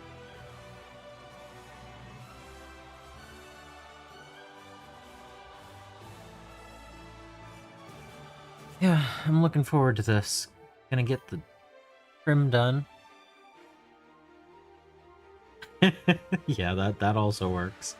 Yeah, I'm looking forward to this. Gonna get the trim done. Yeah, that also works.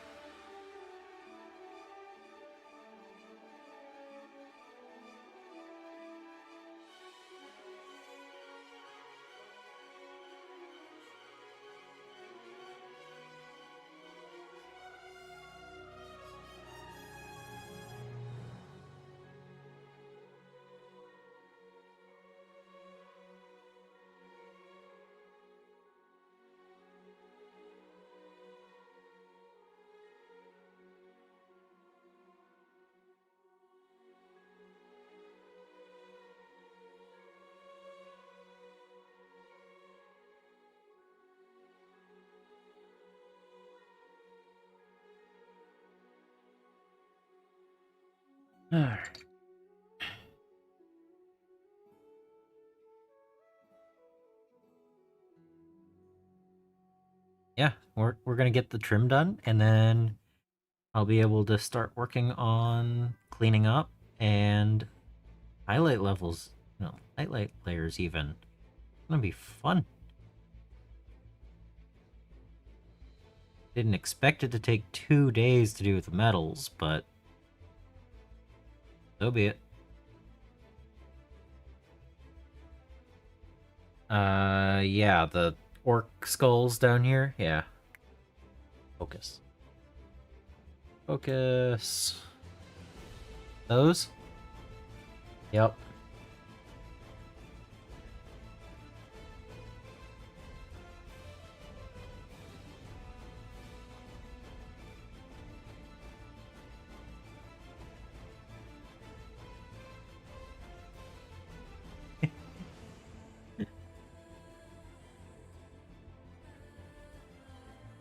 Alright. Yeah, we're gonna get the trim done, and then I'll be able to start working on cleaning up and highlight levels, no, highlight layers even. It's gonna be fun. Didn't expect it to take 2 days to do the metals, but so be it. Yeah, the orc skulls down here. Yeah. Focus. Focus. Those? Yep.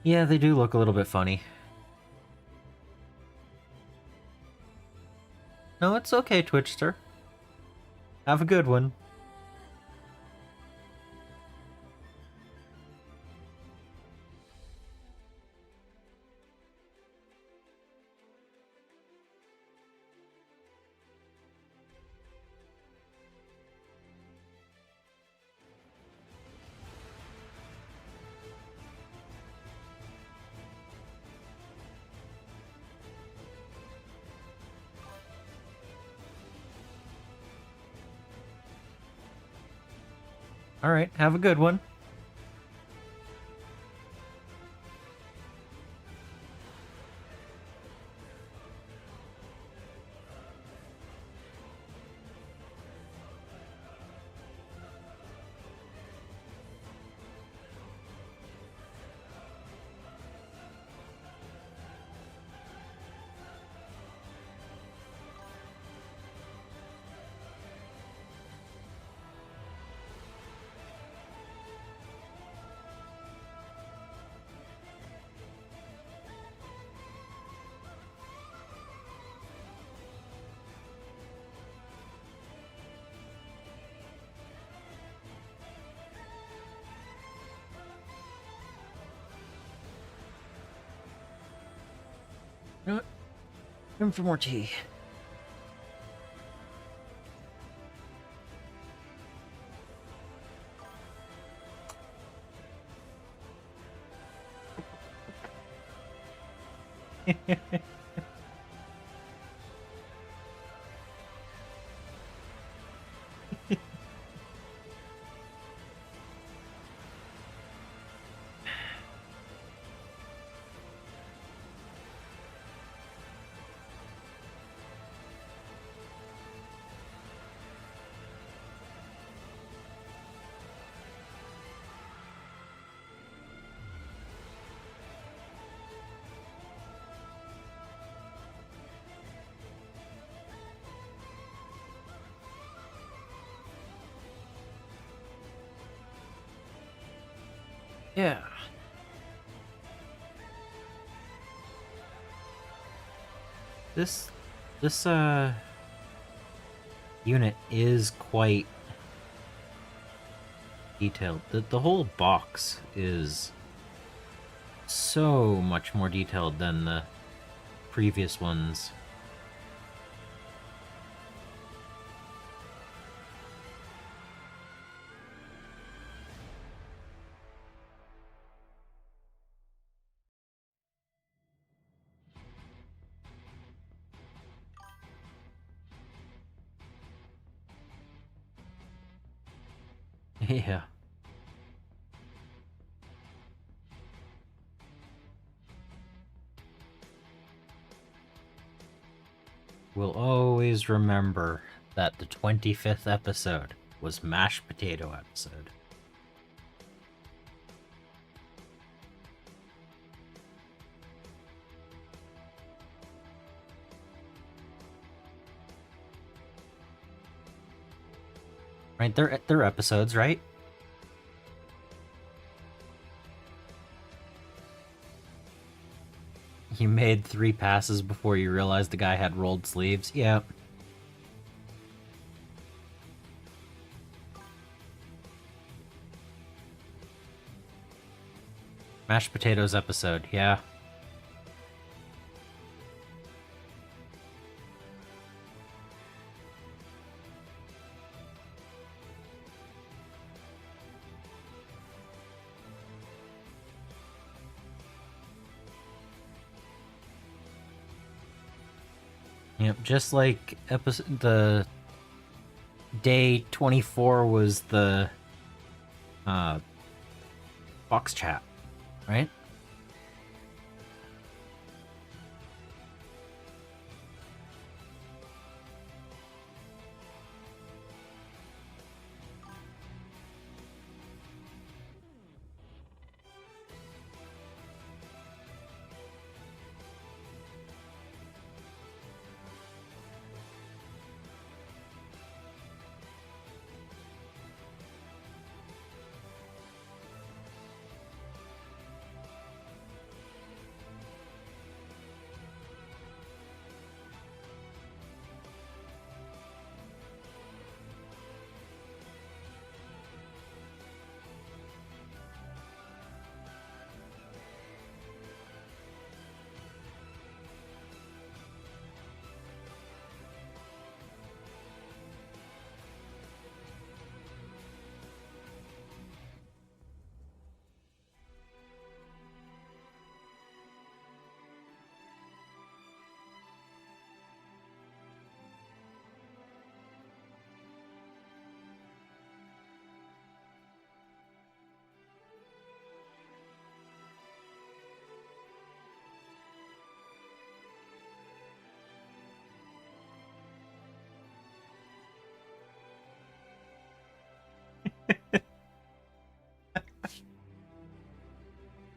Yeah, they do look a little bit funny. No, it's okay, Twitchster. Have a good one. Alright, have a good one. You know what? Room for more tea. Yeah. This unit is quite detailed. The whole box is so much more detailed than the previous ones. Yeah. We'll always remember that the 25th episode was mashed potato episode. Right, they're episodes, right? You made 3 passes before you realized the guy had rolled sleeves. Yeah. Mashed potatoes episode, yeah. Yep, just like the day 24 was the box chat, right?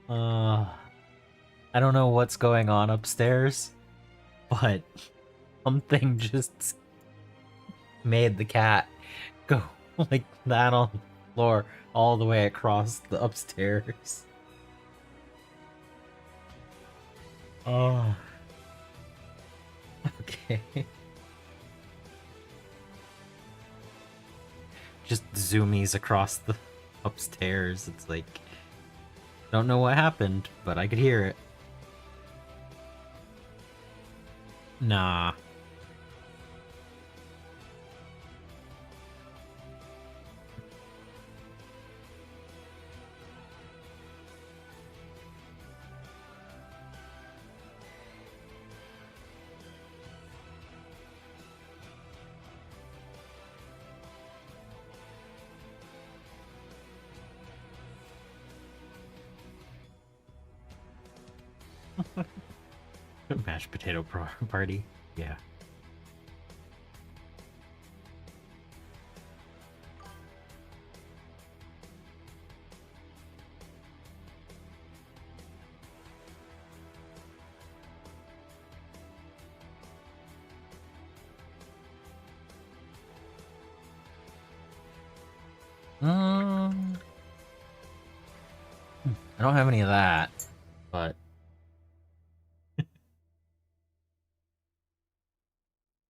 I don't know what's going on upstairs, but something just made the cat go like that on the floor all the way across the upstairs. Oh. Okay. Just zoomies across the upstairs. It's like, don't know what happened, but I could hear it. Nah. Mashed potato party. Yeah. I don't have any of that, but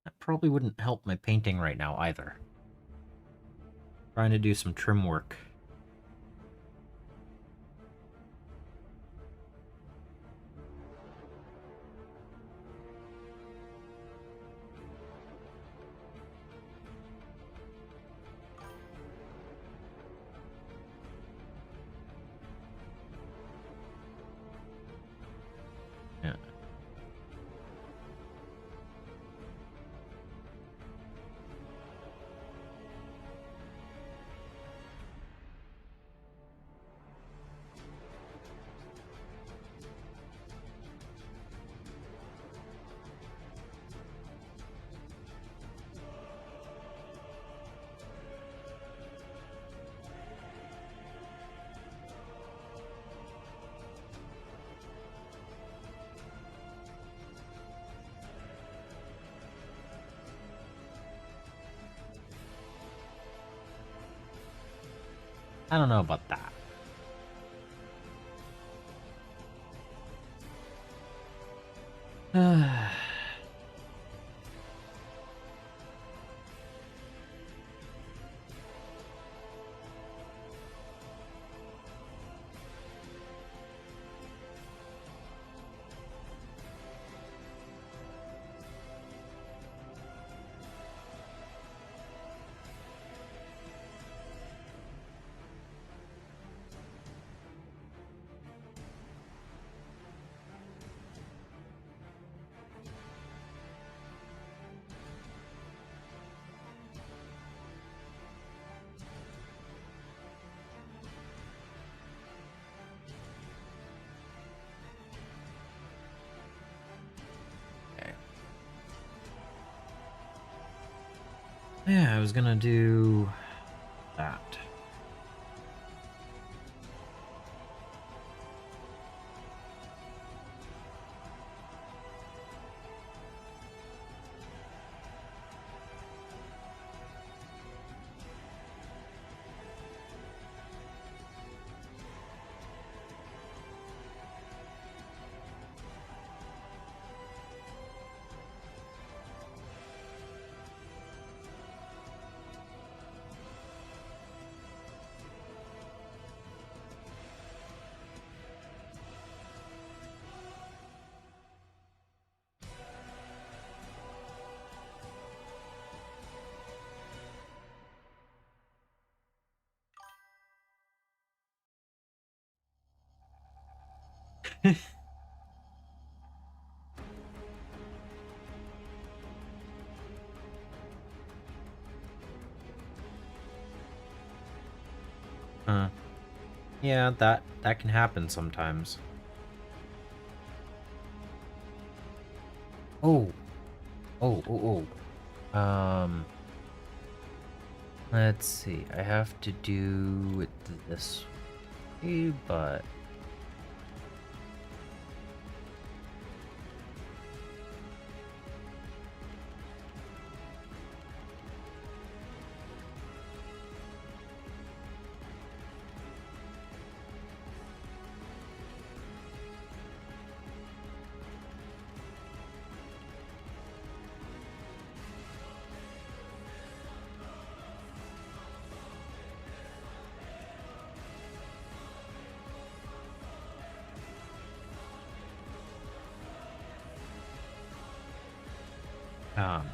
that probably wouldn't help my painting right now either. Trying to do some trim work. Yeah. I don't know about that. Yeah, I was gonna do that. Yeah, that can happen sometimes. Oh. Oh. Let's see. I have to do it this way, but Um,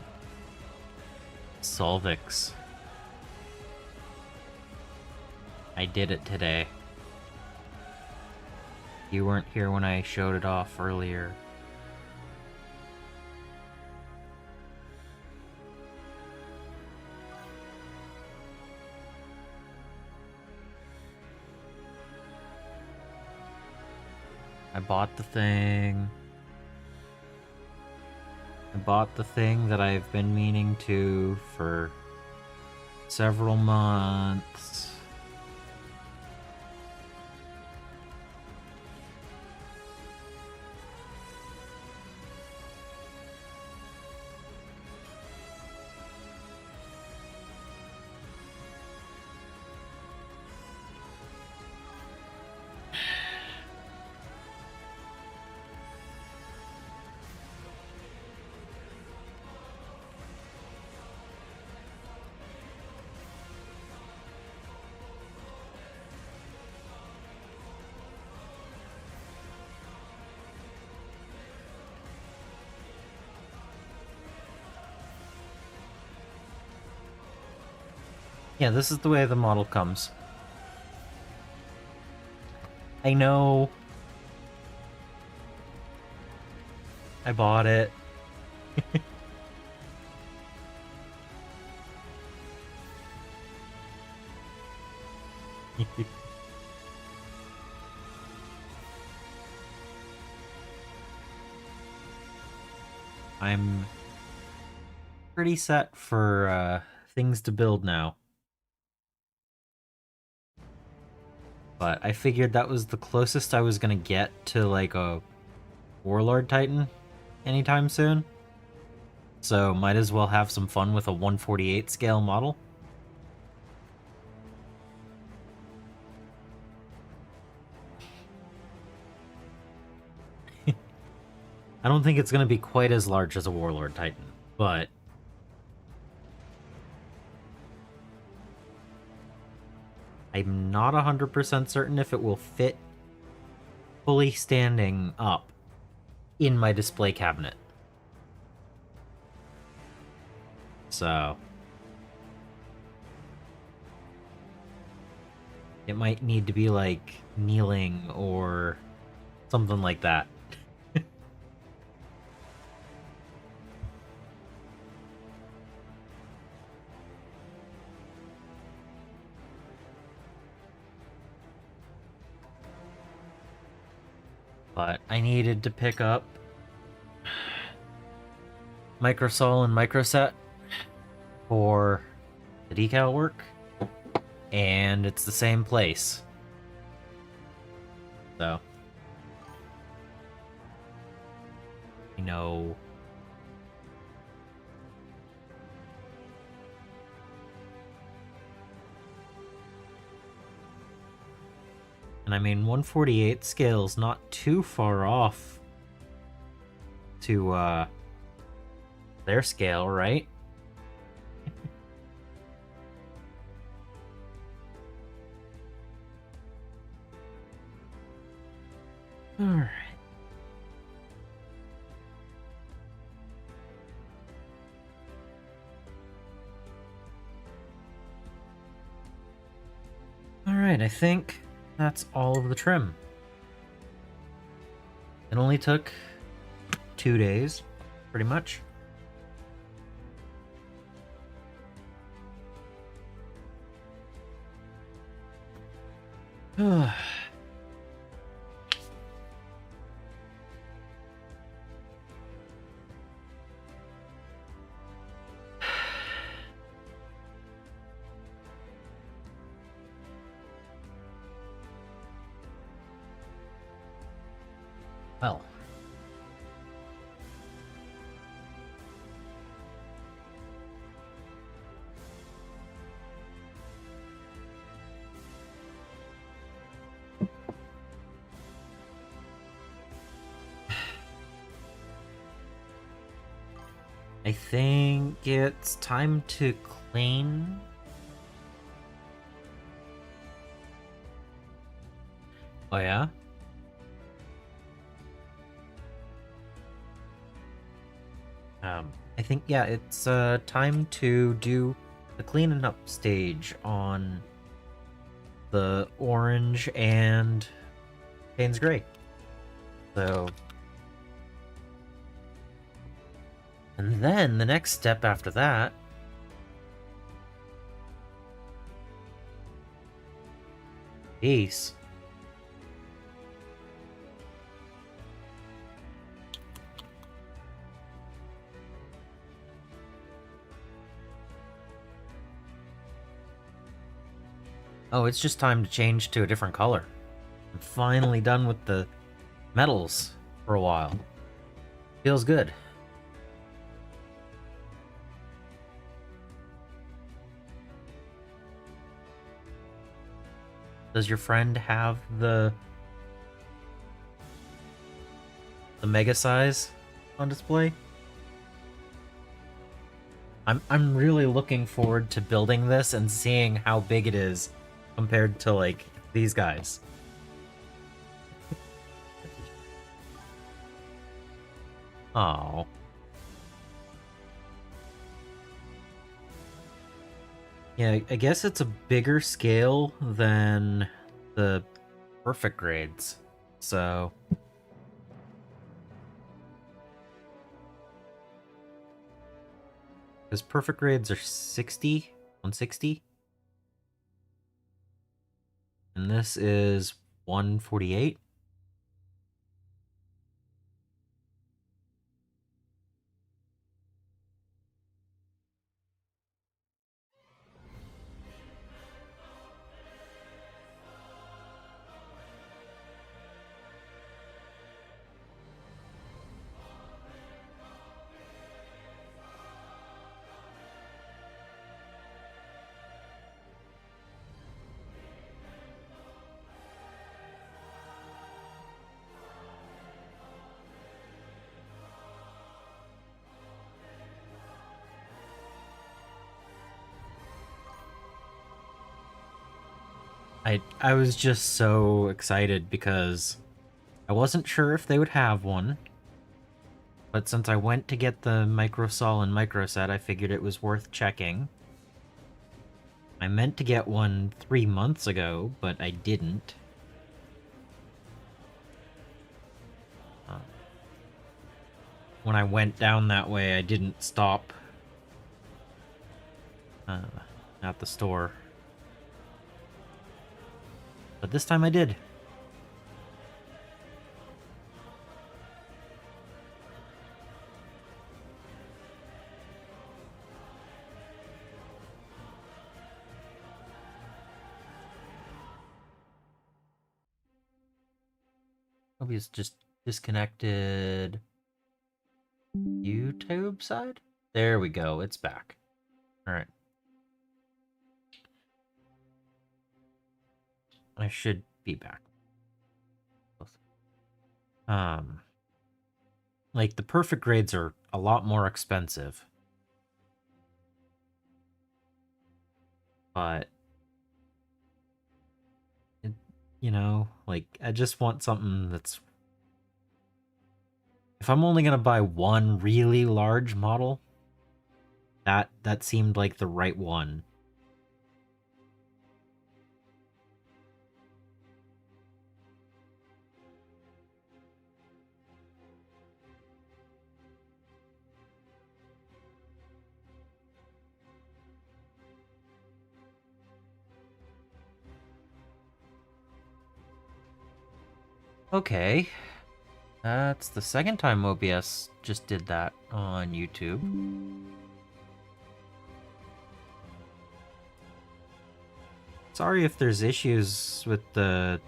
Solvix. I did it today. You weren't here when I showed it off earlier. I bought the thing. I bought the thing that I've been meaning to for several months. Yeah, this is the way the model comes. I know. I bought it. I'm pretty set for things to build now. But I figured that was the closest I was gonna get to like a Warlord Titan anytime soon. So might as well have some fun with a 1/48 scale model. I don't think it's gonna be quite as large as a Warlord Titan, but I'm not 100% certain if it will fit fully standing up in my display cabinet. So it might need to be like kneeling or something like that. But I needed to pick up Microsol and Microset for the decal work, and it's the same place. So, you know, and I mean 1/48 scale's not too far off to their scale, right? Alright. Alright, I think that's all of the trim. It only took 2 days, pretty much. Well. I think it's time to clean. Oh yeah? I think, yeah, it's time to do the cleaning up stage on the orange and Payne's Gray. So, and then the next step after that Ace. Oh, it's just time to change to a different color. I'm finally done with the metals for a while. Feels good. Does your friend have the mega size on display? I'm really looking forward to building this and seeing how big it is compared to like these guys. Oh. Yeah, I guess it's a bigger scale than the perfect grades. So because perfect grades are 60, 160. And this is 148. I was just so excited because I wasn't sure if they would have one, but since I went to get the Microsol and Microset, I figured it was worth checking. I meant to get one 3 months ago, but I didn't. When I went down that way, I didn't stop at the store. But this time I did. Hope he's just disconnected. YouTube side? There we go, it's back. Alright. I should be back. Like, the perfect grades are a lot more expensive. But, you know, like, I just want something that's... If I'm only gonna buy one really large model, that seemed like the right one. Okay. That's the second time OBS just did that on YouTube. Sorry if there's issues with the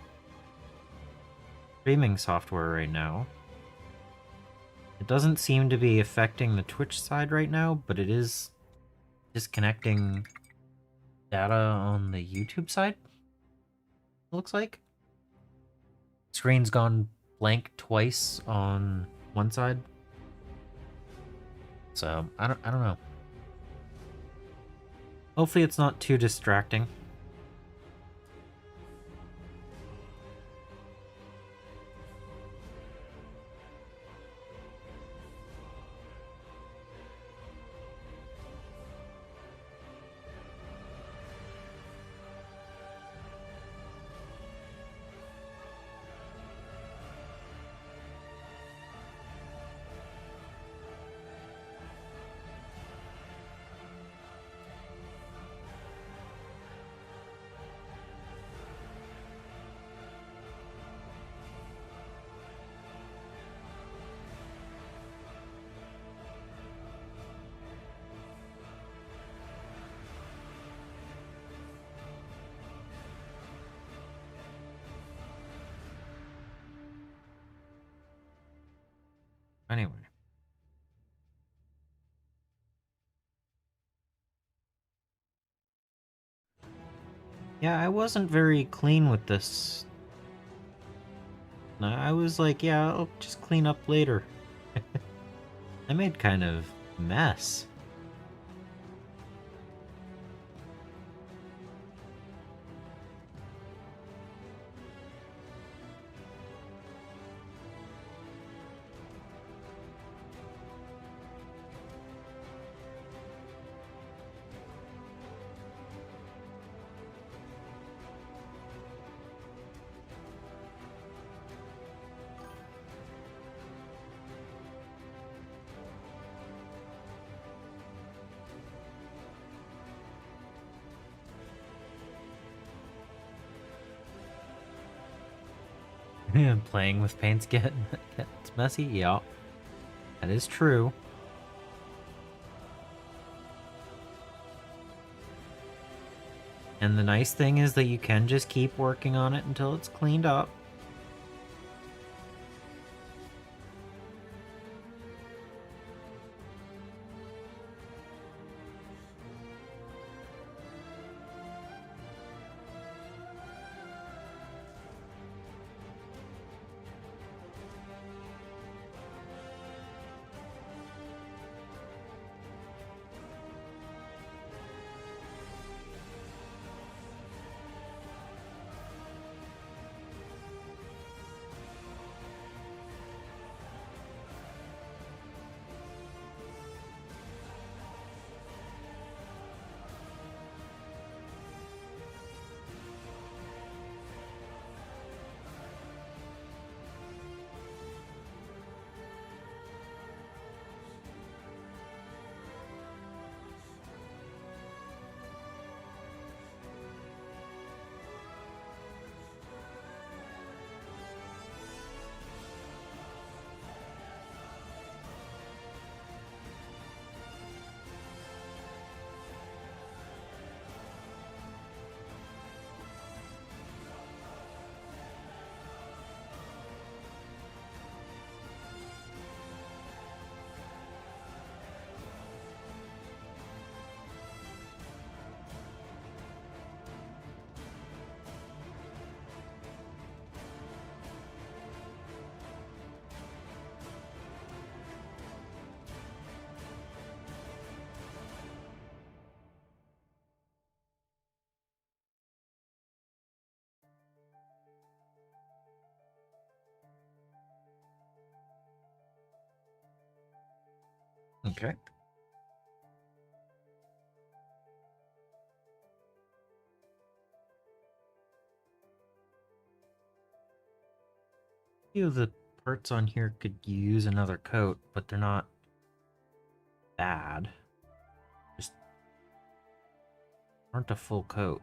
streaming software right now. It doesn't seem to be affecting the Twitch side right now, but it is disconnecting data on the YouTube side, it looks like. Screen's gone blank twice on one side. So, I don't know. Hopefully it's not too distracting. Anyway. Yeah, I wasn't very clean with this. I was like, yeah, I'll just clean up later. I made kind of a mess. Playing with paints gets messy? Yeah, that is true. And the nice thing is that you can just keep working on it until it's cleaned up. Okay. A few of the parts on here could use another coat, but they're not bad. Just aren't a full coat.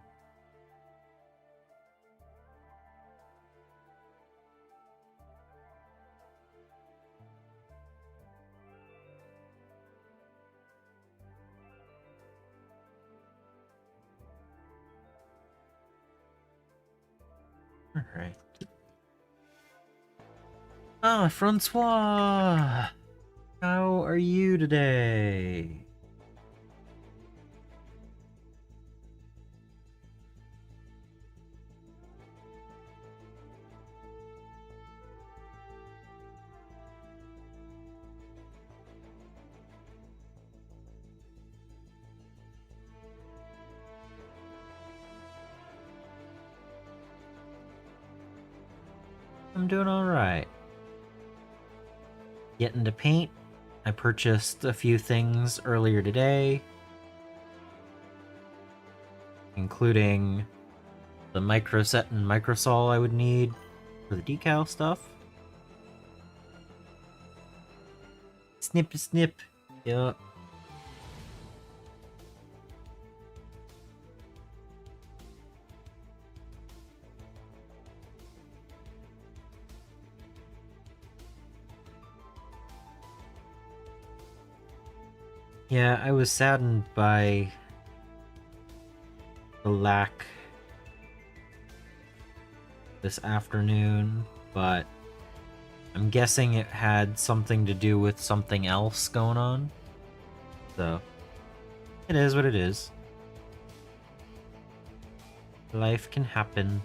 All right. Ah, Francois! How are you today? I'm doing alright. Getting to paint. I purchased a few things earlier today, including the micro set and microsol I would need for the decal stuff. Snip snip. Yup. Yeah, I was saddened by the lack this afternoon, but I'm guessing it had something to do with something else going on. So, it is what it is. Life can happen.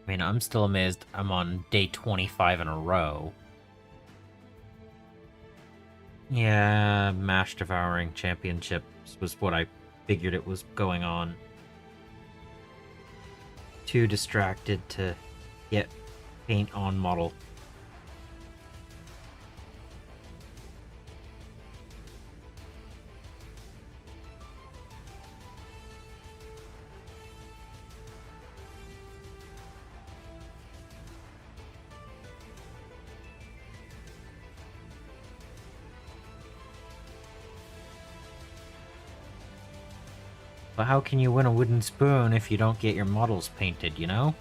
I mean, I'm still amazed I'm on day 25 in a row. Yeah, Mash Devouring Championships was what I figured it was going on. Too distracted to get paint on model. But how can you win a wooden spoon if you don't get your models painted, you know?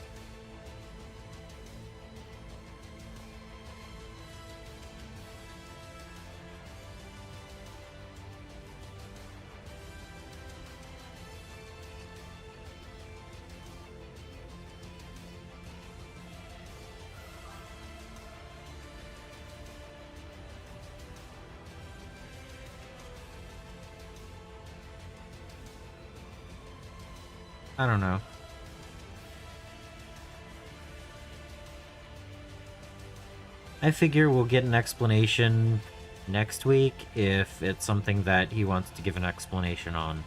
I don't know. I figure we'll get an explanation next week if it's something that he wants to give an explanation on.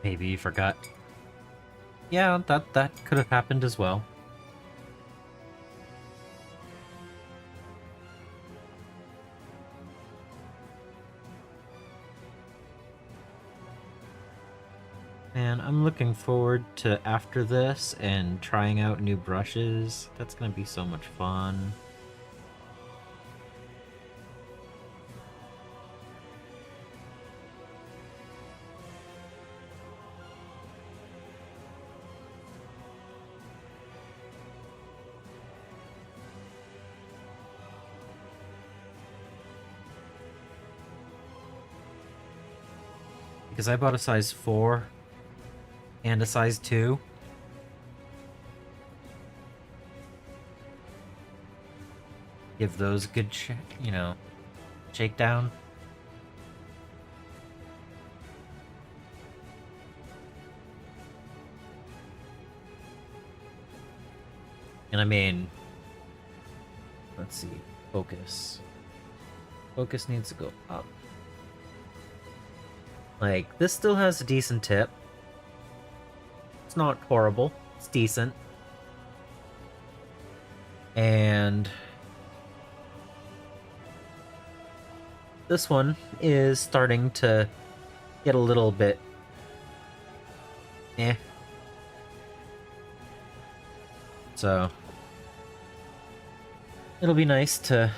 Maybe you forgot. Yeah, that could have happened as well. And I'm looking forward to after this and trying out new brushes. That's gonna be so much fun. Because I bought a size 4 and a size 2. Give those a good, shakedown. And I mean, let's see, focus. Focus needs to go up. Like, this still has a decent tip. It's not horrible. It's decent. And this one is starting to get a little bit eh. So it'll be nice to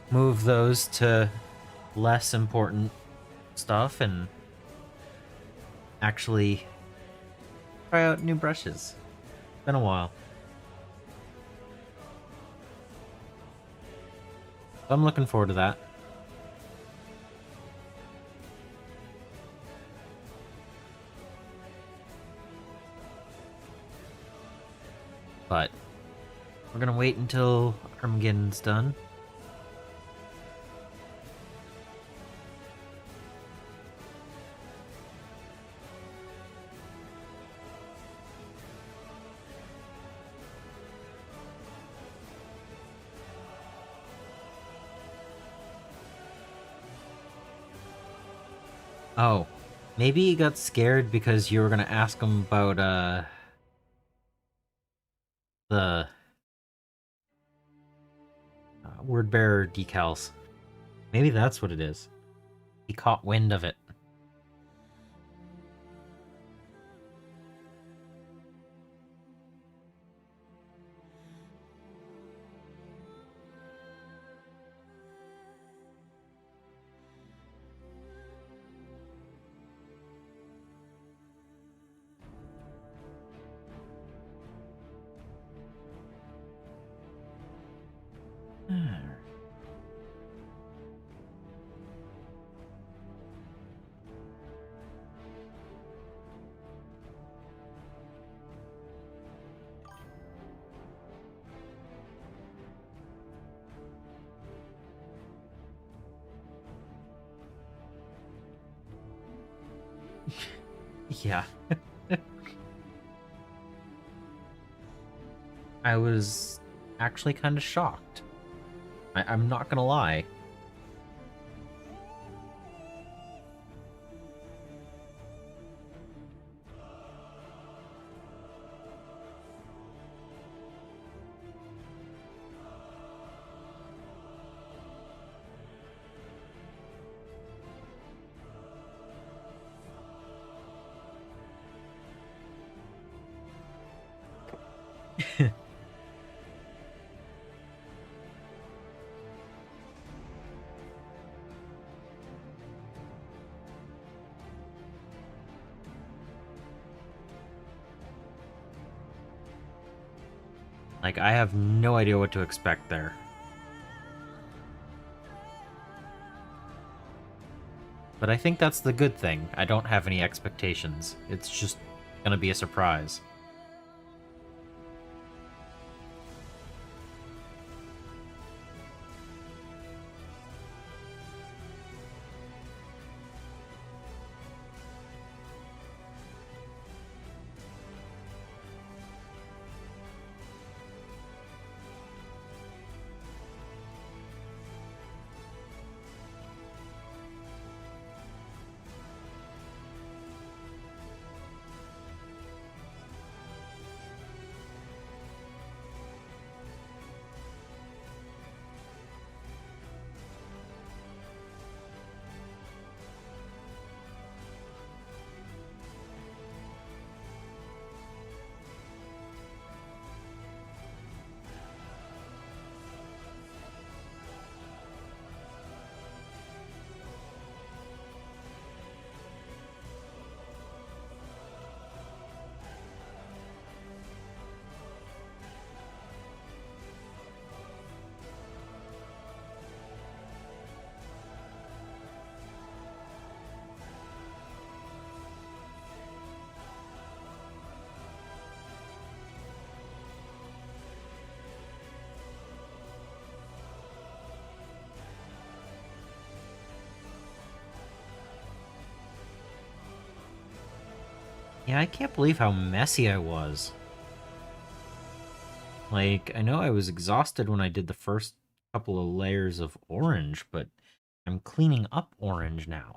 move those to less important stuff and actually try out new brushes. It's been a while. I'm looking forward to that. But we're gonna wait until Armageddon's done. Oh, maybe he got scared because you were gonna ask him about the word bearer decals. Maybe that's what it is. He caught wind of it. Yeah. I was actually kind of shocked. I'm not gonna lie. Like, I have no idea what to expect there. But I think that's the good thing. I don't have any expectations. It's just gonna be a surprise. Yeah, I can't believe how messy I was. Like, I know I was exhausted when I did the first couple of layers of orange, but I'm cleaning up orange now.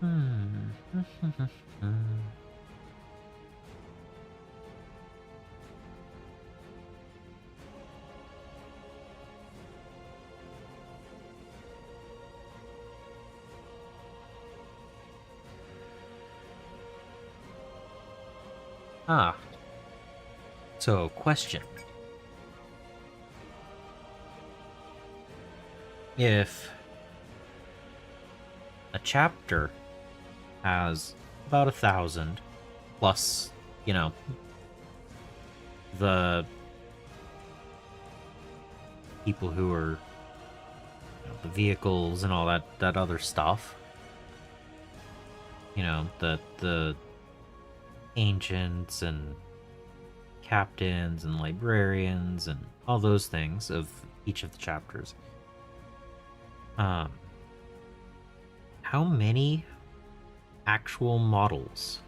Hmm. Ah, so question. If a chapter has about 1,000 plus, you know, the people who are the vehicles and all that other stuff, the ancients and captains and librarians and all those things of each of the chapters. Um, how many actual models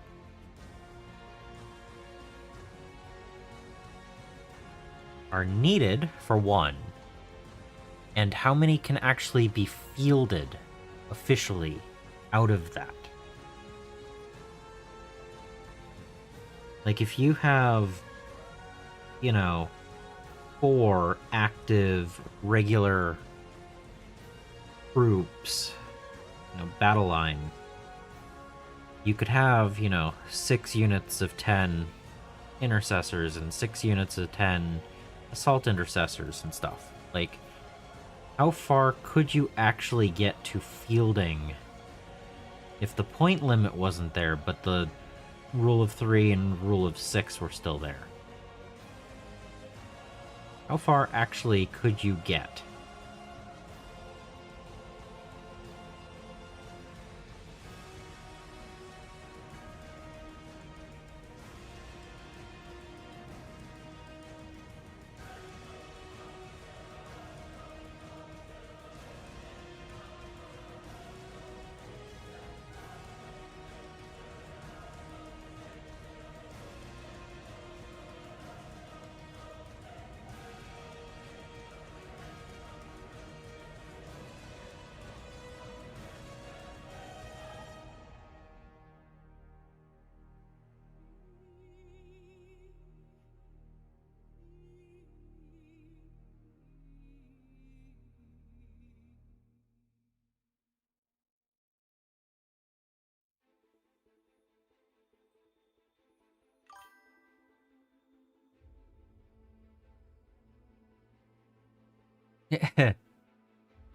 are needed for one, and how many can actually be fielded officially out of that? Like, if you have, 4 active, regular troops, battle line, you could have, 6 units of 10 intercessors and 6 units of 10 assault intercessors and stuff. Like, how far could you actually get to fielding if the point limit wasn't there, but the rule of 3 and rule of 6 were still there? How far actually could you get?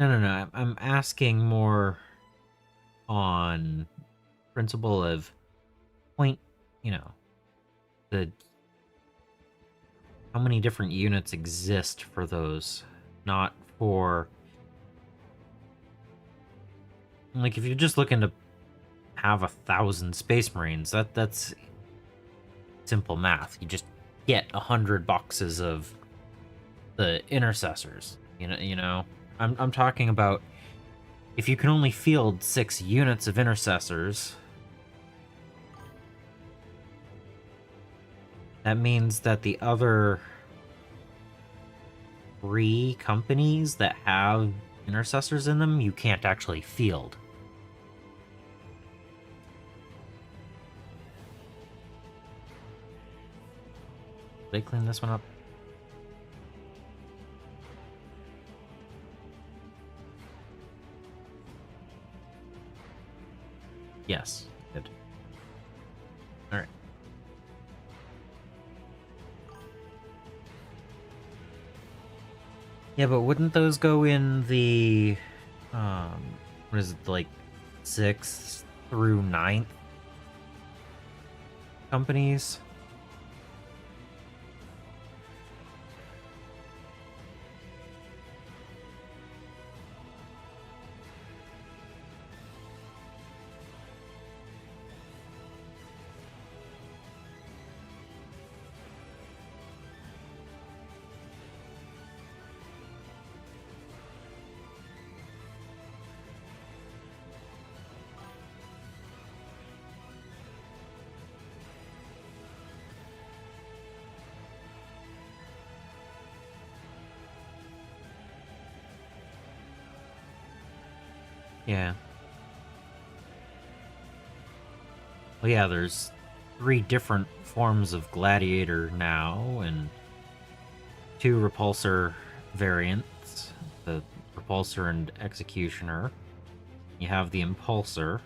No, no, no. I'm asking more on principle of point, the how many different units exist for those, not for, like, if you're just looking to have 1,000 space marines, that's simple math. You just get 100 boxes of the intercessors. I'm talking about if you can only field 6 units of intercessors, that means that the other 3 companies that have intercessors in them, you can't actually field. Did I clean this one up? Yes, good. All right. Yeah, but wouldn't those go in the, what is it, like 6th through 9th companies? Yeah. Well, yeah, there's 3 different forms of gladiator now, and 2 repulsor variants, the repulsor and executioner. You have the impulsor.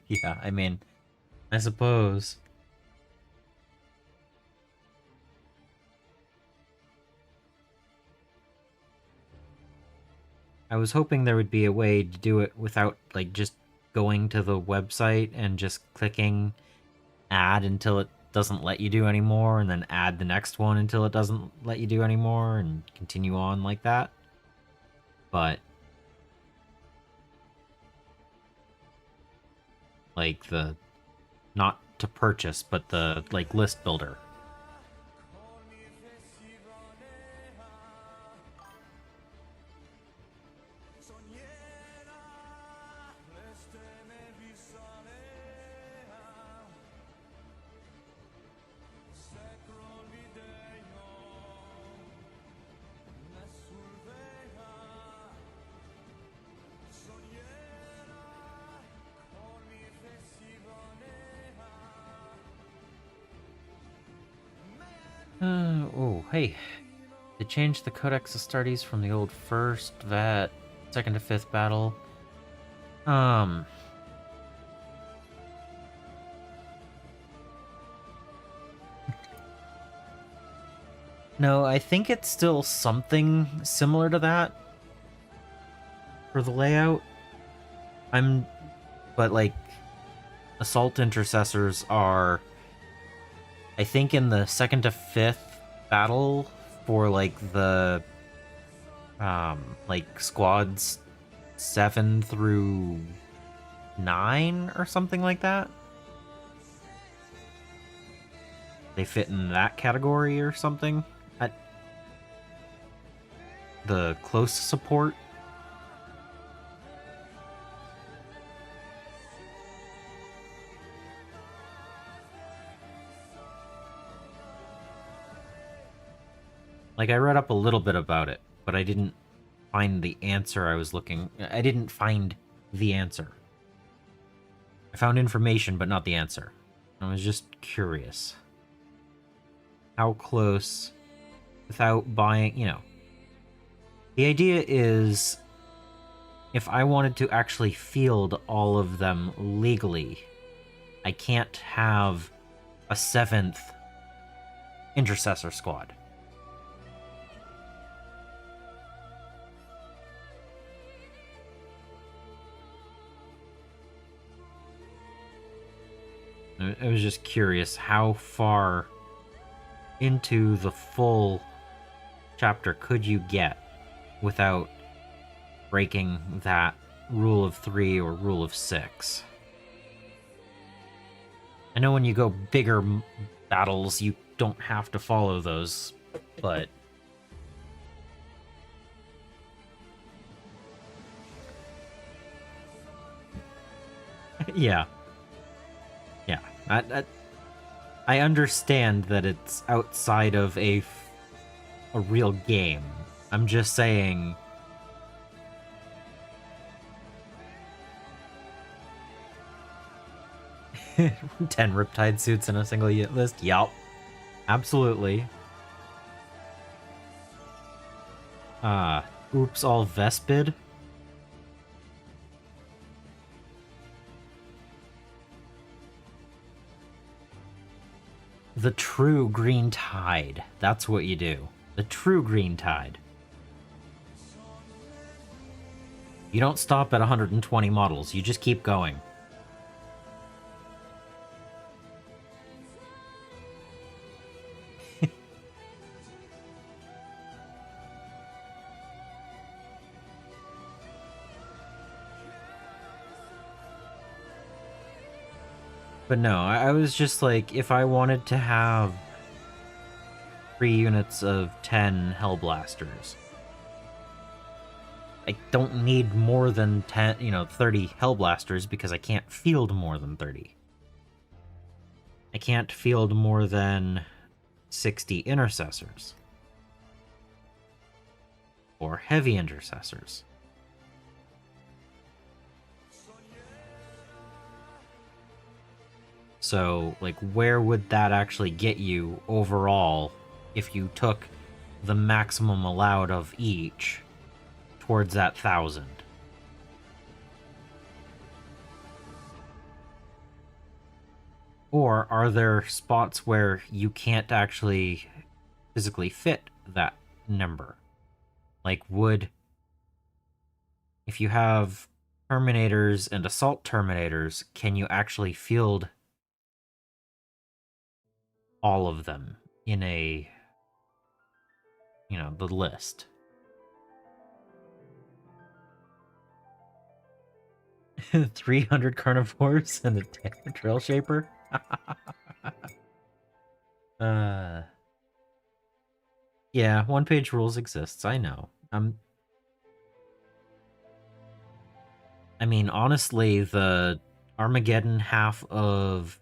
Yeah, I mean, I suppose. I was hoping there would be a way to do it without, like, just going to the website and just clicking add until it doesn't let you do anymore, and then add the next one until it doesn't let you do anymore, and continue on like that. But, like, the not to purchase, but the, like, list builder. Oh, hey. They changed the Codex Astartes from the old first, that, second to fifth battle. No, I think it's still something similar to that for the layout. But like, assault intercessors are, I think, in the second to fifth battle for like the, like squads 7 through 9 or something like that. They fit in that category or something. The close support. Like, I read up a little bit about it, but I didn't find the answer I was looking. I didn't find the answer. I found information, but not the answer. I was just curious. How close, without buying, you know. The idea is, if I wanted to actually field all of them legally, I can't have a 7th intercessor squad. I was just curious how far into the full chapter could you get without breaking that rule of 3 or rule of 6. I know when you go bigger battles, you don't have to follow those, but yeah. Yeah. I understand that it's outside of a real game. I'm just saying. 10 Riptide suits in a single list? Yup. Absolutely. Oops, all Vespid. The true green tide. That's what you do. The true green tide. You don't stop at 120 models. You just keep going. But no, I was just like, if I wanted to have 3 units of 10 Hellblasters, I don't need more than 10, 30 Hellblasters because I can't field more than 30. I can't field more than 60 Intercessors. Or Heavy Intercessors. So, like, where would that actually get you overall if you took the maximum allowed of each towards that 1,000? Or are there spots where you can't actually physically fit that number? Like, if you have Terminators and Assault Terminators, can you actually field all of them in the list? $300 carnivores and a trail shaper? Yeah, one-page rules exists, I know. I mean, honestly, the Armageddon half of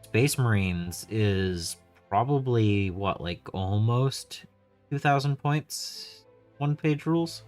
Space Marines is probably, what, like, almost 2,000 points? One-page rules?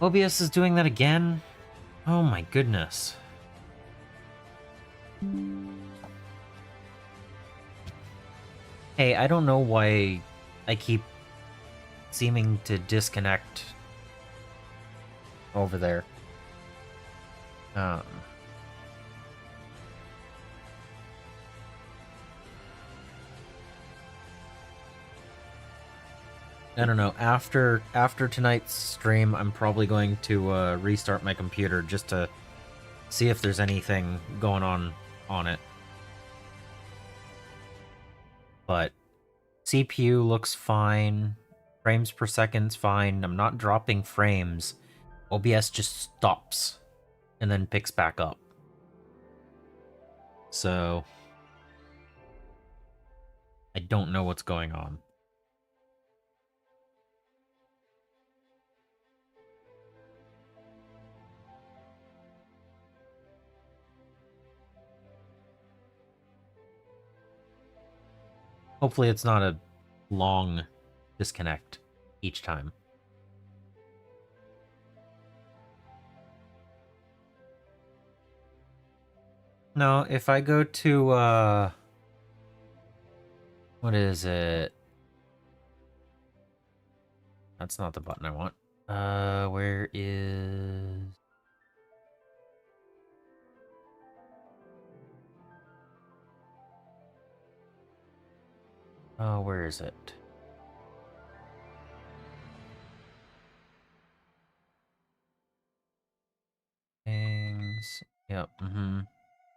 OBS is doing that again? Oh my goodness. Hey, I don't know why I keep seeming to disconnect over there. I don't know. After tonight's stream, I'm probably going to restart my computer just to see if there's anything going on it. But CPU looks fine. Frames per second's fine. I'm not dropping frames. OBS just stops and then picks back up. So I don't know what's going on. Hopefully it's not a long disconnect each time. No, if I go to, what is it? That's not the button I want. Where is... Oh, where is it? Things. Yep,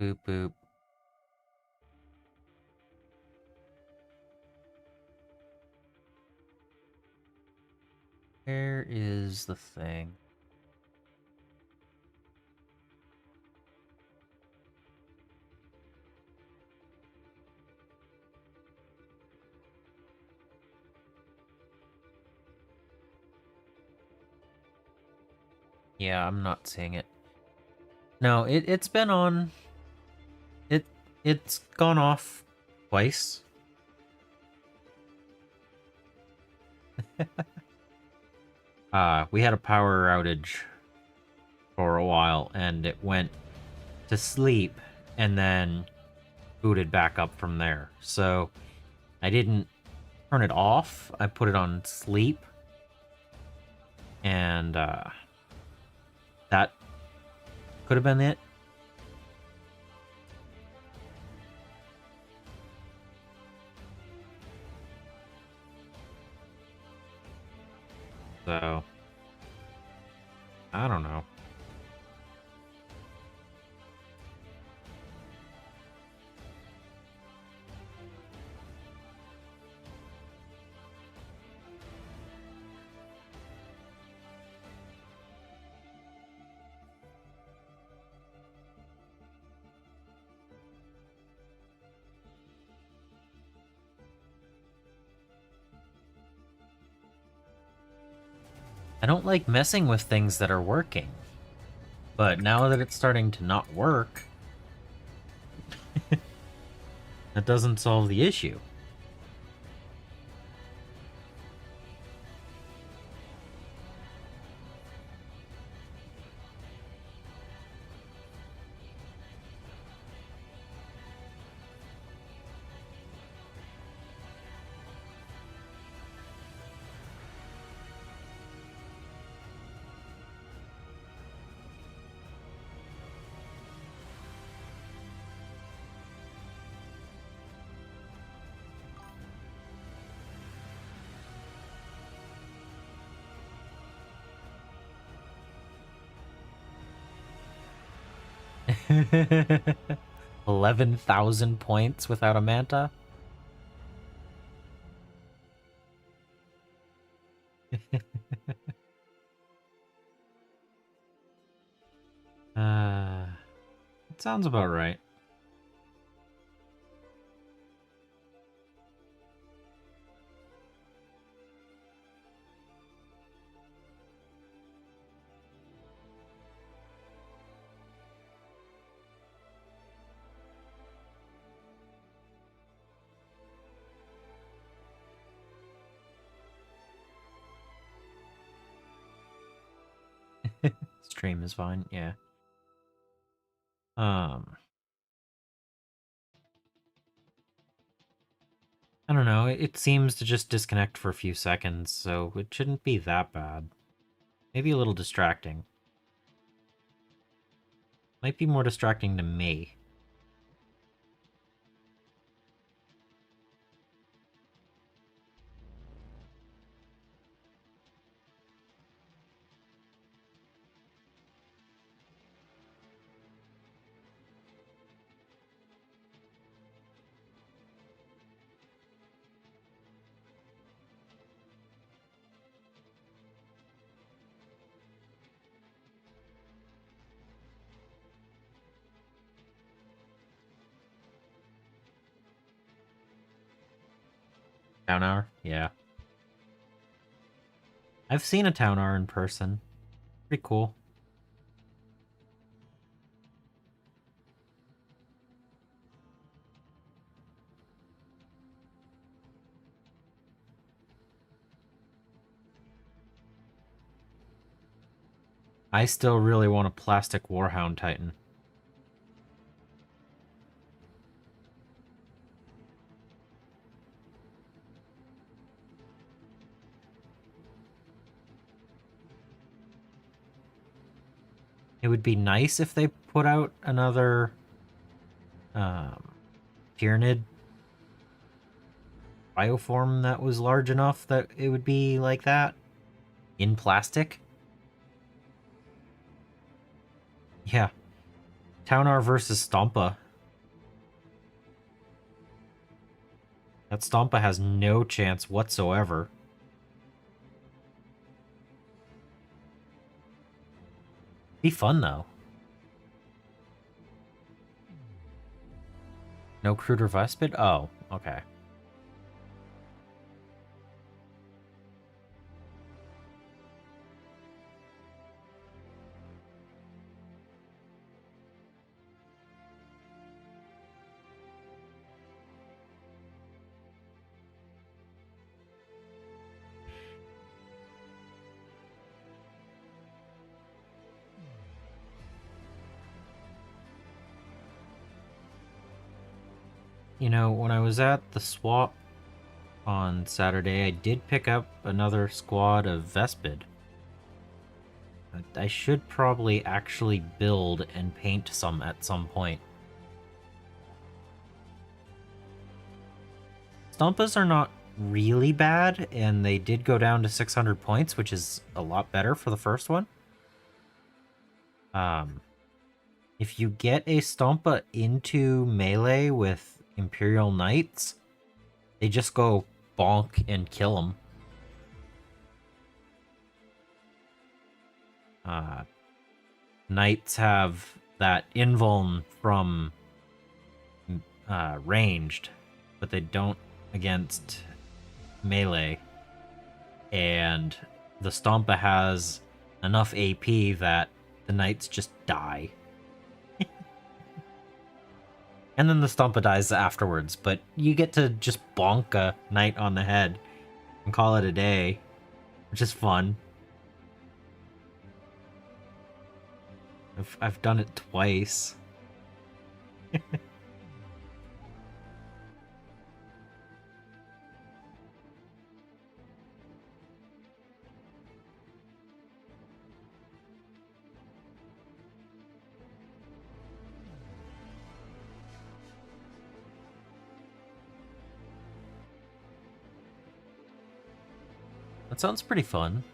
Boop, boop. Where is the thing? Yeah, I'm not seeing it. No, it's been on. It's gone off twice. We had a power outage for a while, and it went to sleep and then booted back up from there. So I didn't turn it off. I put it on sleep. And that could have been it. So, I don't know. I don't like messing with things that are working. But now that it's starting to not work, that doesn't solve the issue. $11,000 points without a manta? It sounds about right. Stream is fine, yeah. I don't know, it seems to just disconnect for a few seconds, so it shouldn't be that bad. Maybe a little distracting. Might be more distracting to me. Town hour? Yeah. I've seen a town hour in person. Pretty cool. I still really want a plastic Warhound Titan. It would be nice if they put out another Tyranid bioform that was large enough that it would be like that in plastic. Yeah. Townar versus Stompa. That Stompa has no chance whatsoever. Be fun though. No Cruder Vespid? Oh, okay. You know, when I was at the swap on Saturday, I did pick up another squad of Vespid. I should probably actually build and paint some at some point. Stompas are not really bad, and they did go down to 600 points, which is a lot better for the first one. If you get a Stompa into melee with Imperial Knights, they just go bonk and kill them. Knights have that invuln from ranged, but they don't against melee. And the Stompa has enough AP that the Knights just die. And then the Stompa dies afterwards, but you get to just bonk a Knight on the head and call it a day, which is fun. I've done it twice. That sounds pretty fun.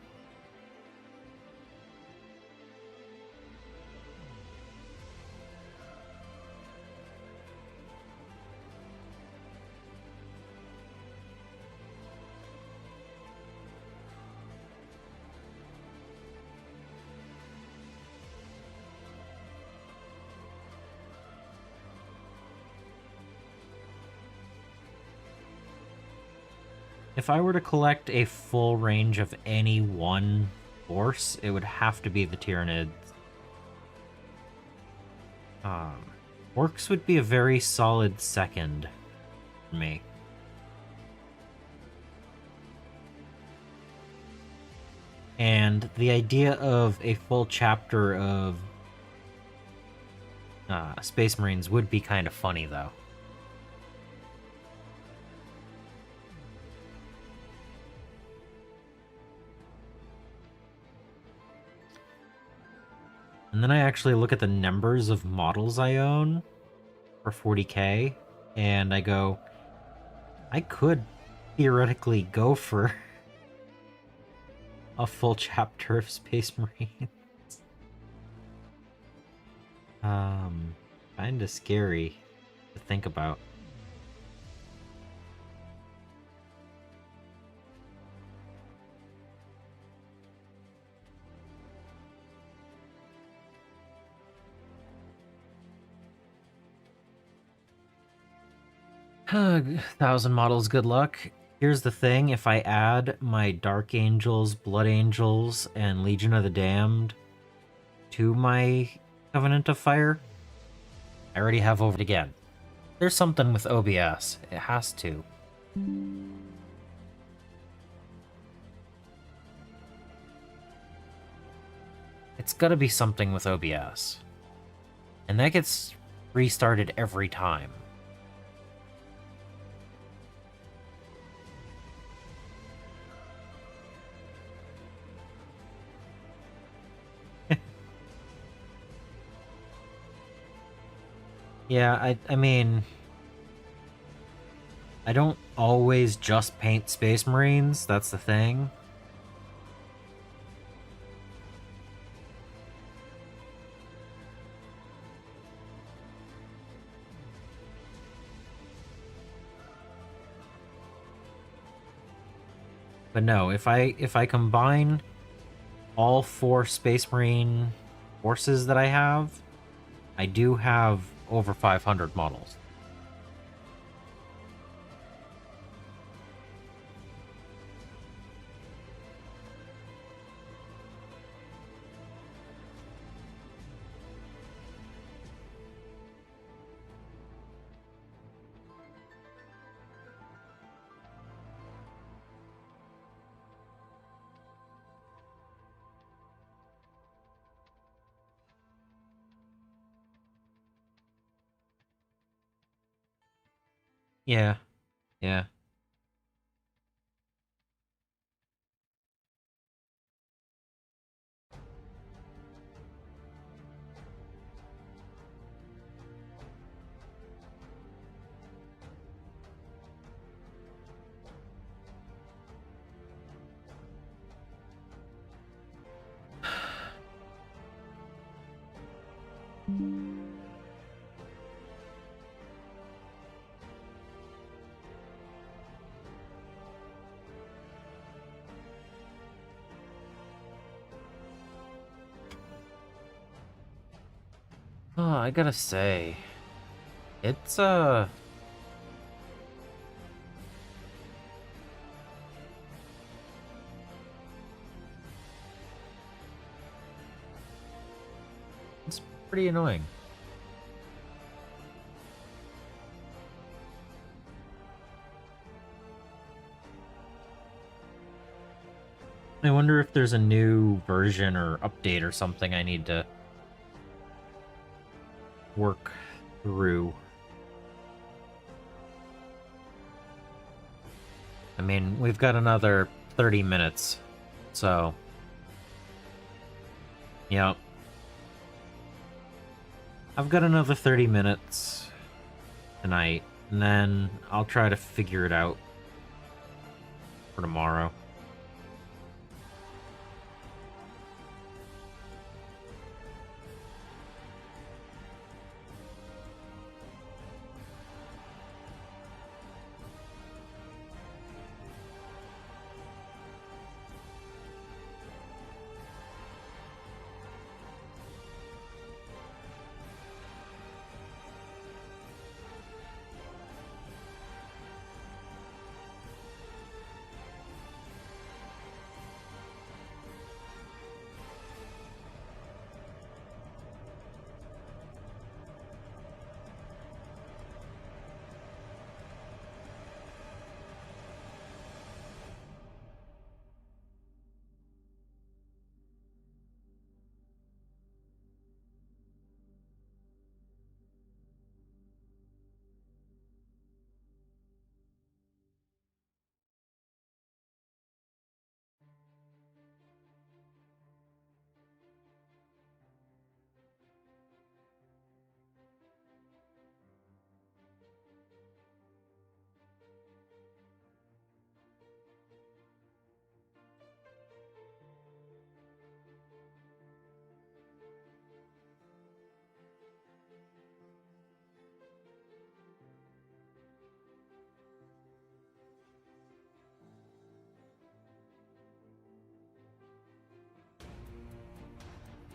If I were to collect a full range of any one force, it would have to be the Tyranids. Orcs would be a very solid second for me. And the idea of a full chapter of Space Marines would be kind of funny, though. And then I actually look at the numbers of models I own for 40k, and I go, I could theoretically go for a full chapter of Space Marines. Kinda scary to think about. Thousand models, good luck. Here's the thing, if I add my Dark Angels, Blood Angels, and Legion of the Damned to my Covenant of Fire, I already have over it again. There's something with OBS. It has to. It's gotta be something with OBS. And that gets restarted every time. Yeah, I mean, I don't always just paint Space Marines, that's the thing. But no, if I combine all 4 Space Marine forces that I have, I do have over 500 models. Yeah, yeah. Oh, I gotta say, it's it's pretty annoying. I wonder if there's a new version or update or something I need to work through. I mean, we've got another 30 minutes, so... Yep. I've got another 30 minutes tonight, and then I'll try to figure it out for tomorrow.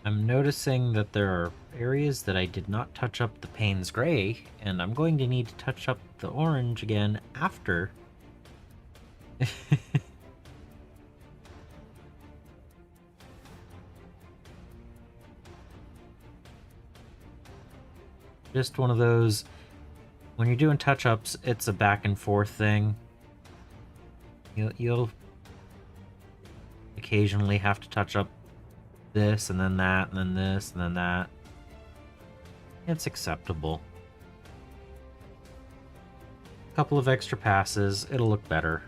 I'm noticing that there are areas that I did not touch up the Payne's Gray, and I'm going to need to touch up the orange again after. Just one of those, when you're doing touch-ups, it's a back and forth thing. You'll occasionally have to touch up this, and then that, and then this, and then that. It's acceptable. A couple of extra passes, it'll look better.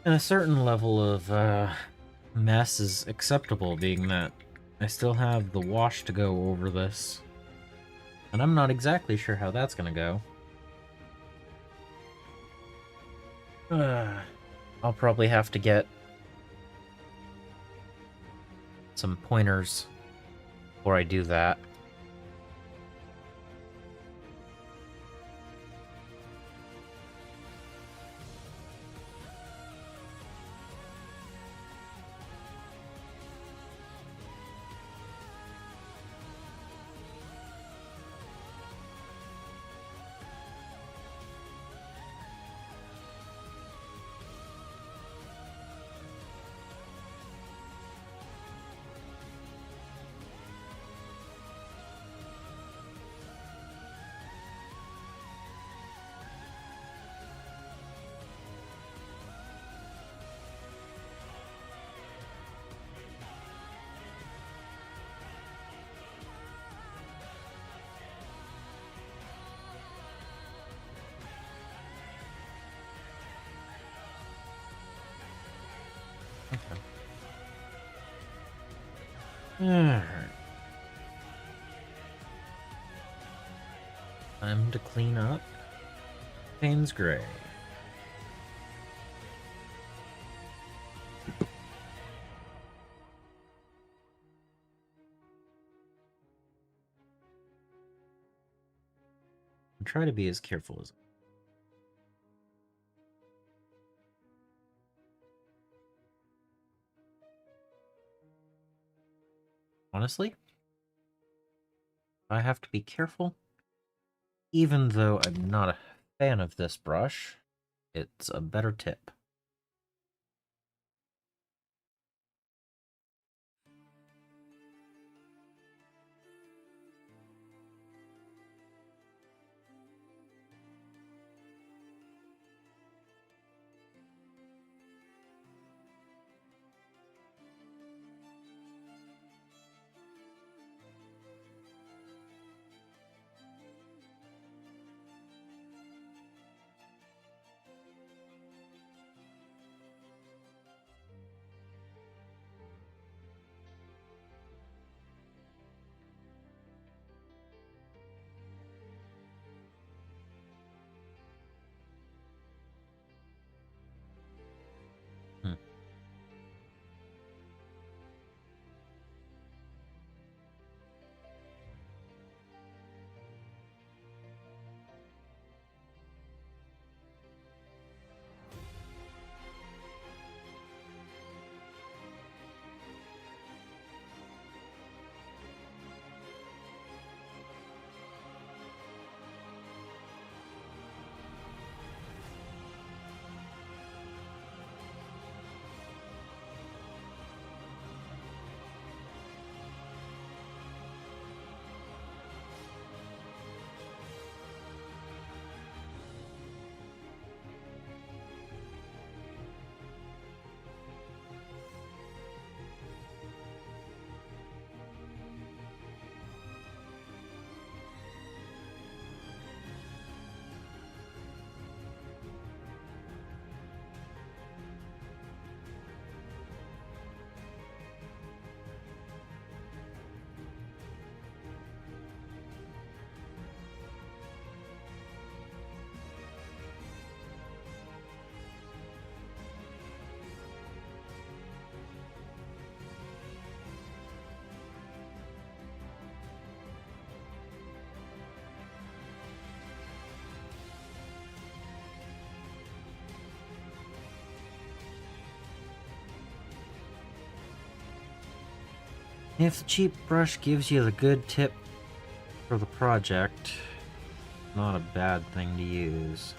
And a certain level of mess is acceptable, being that I still have the wash to go over this. And I'm not exactly sure how that's gonna go. I'll probably have to get some pointers before I do that. Alright. Time to clean up Payne's Gray. And try to be as careful as honestly, I have to be careful. Even though I'm not a fan of this brush, it's a better tip. Hmm. If the cheap brush gives you the good tip for the project, not a bad thing to use.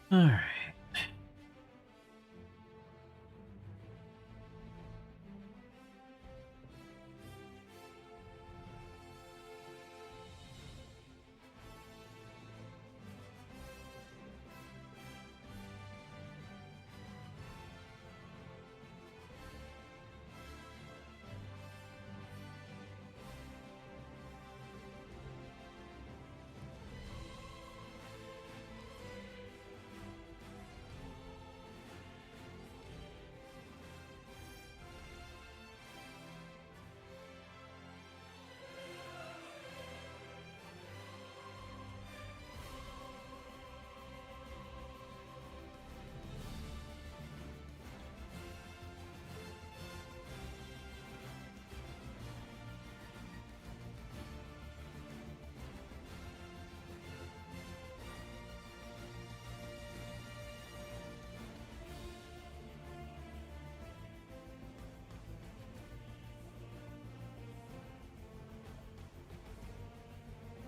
All right.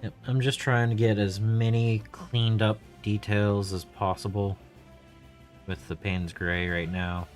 Yep, I'm just trying to get as many cleaned up details as possible with the Payne's Gray right now.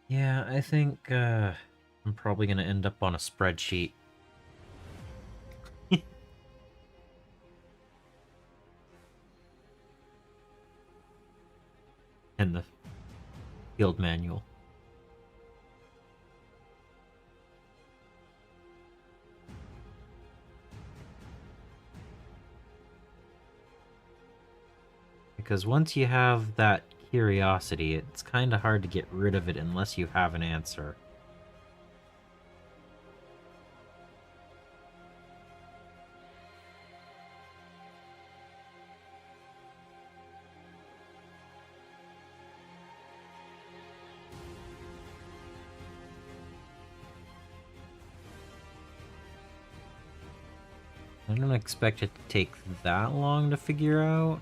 Yeah, I think I'm probably going to end up on a spreadsheet. And the field manual. Because once you have that curiosity, it's kind of hard to get rid of it unless you have an answer. I don't expect it to take that long to figure out.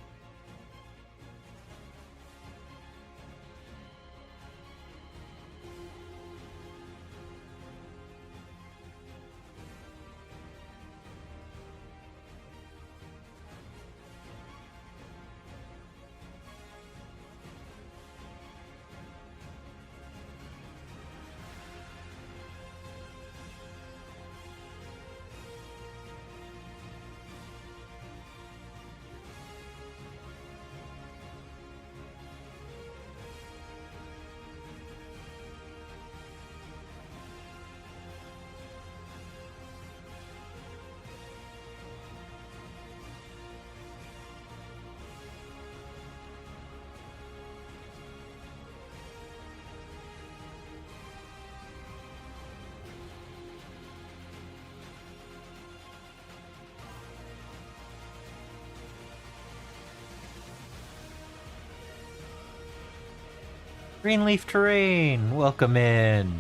Greenleaf terrain, welcome in.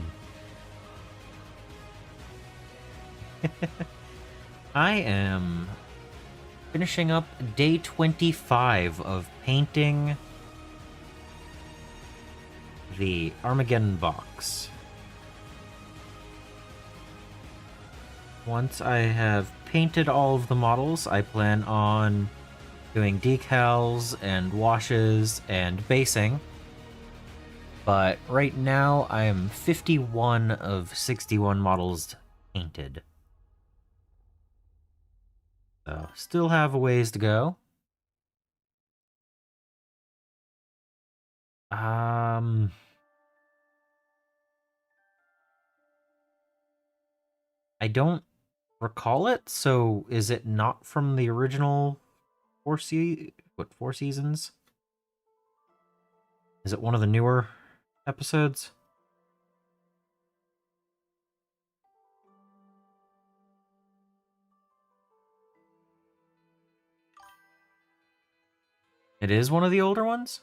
I am finishing up day 25 of painting the Armageddon box. Once I have painted all of the models. I plan on doing decals and washes and basing. But right now, I am 51 of 61 models painted. So, still have a ways to go. I don't recall it, so is it not from the original Four Seasons? Is it one of the newer episodes? It is one of the older ones?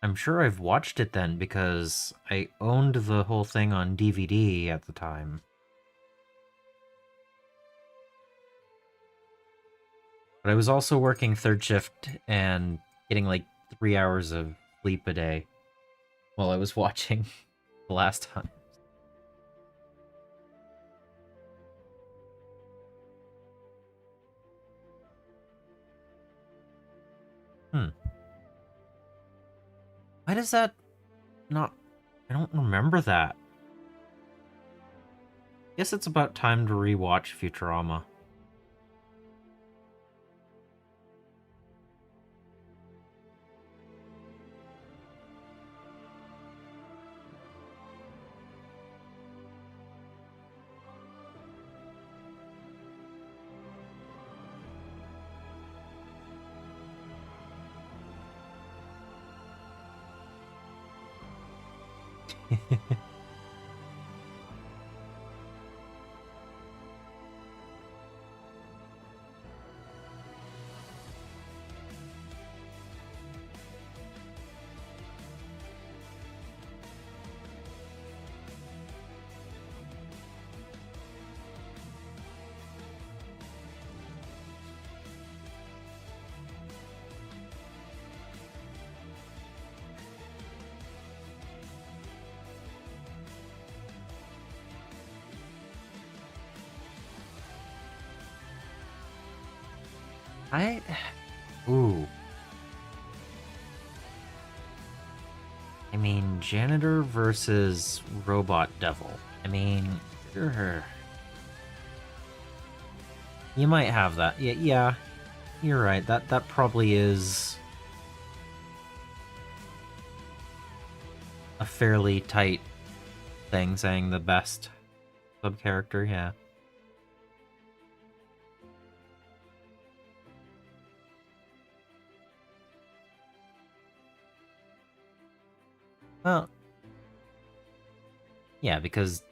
I'm sure I've watched it then because I owned the whole thing on DVD at the time. But I was also working third shift and getting like 3 hours of sleep a day while I was watching the last time. Why does that not... I don't remember that. Guess it's about time to rewatch Futurama. Ooh. I mean, janitor versus robot devil. I mean, you might have that. Yeah, you're right. That probably is a fairly tight thing, saying the best sub-character, yeah. Well, yeah, because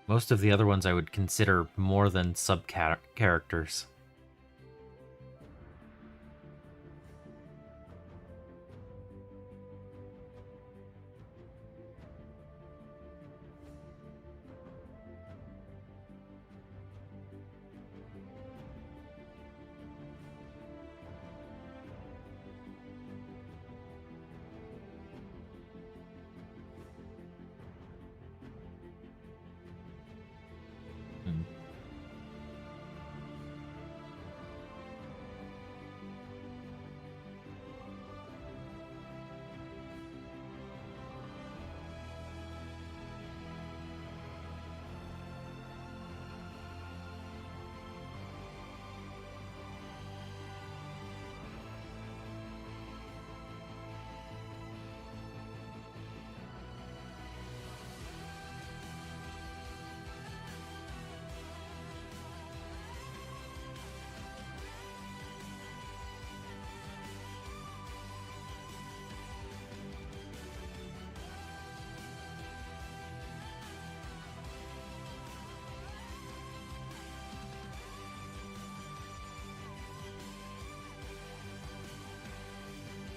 most of the other ones I would consider more than sub-characters.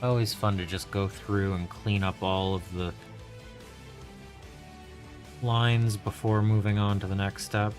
Always fun to just go through and clean up all of the lines before moving on to the next step.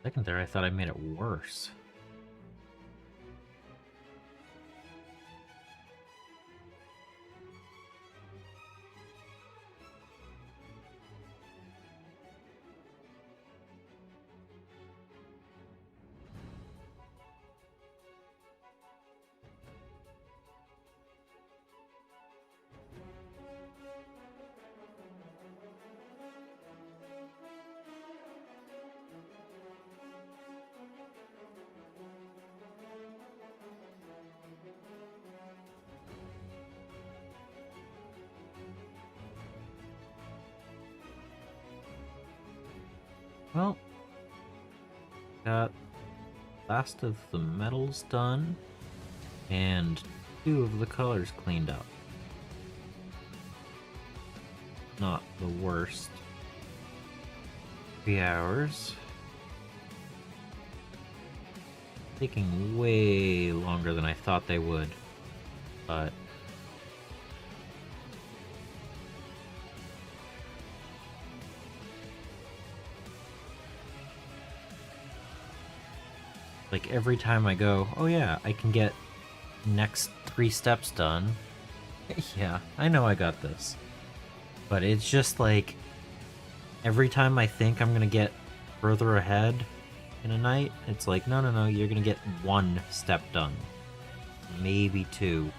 Second there, I thought I made it worse. Well, got last of the metals done and 2 of the colors cleaned up. Not the worst. 3 hours. Taking way longer than I thought they would, but like every time I go, oh yeah, I can get next 3 steps done. Yeah, I know I got this. But it's just like every time I think I'm gonna get further ahead in a night, it's like, no, no, no, you're gonna get 1 step done. Maybe 2.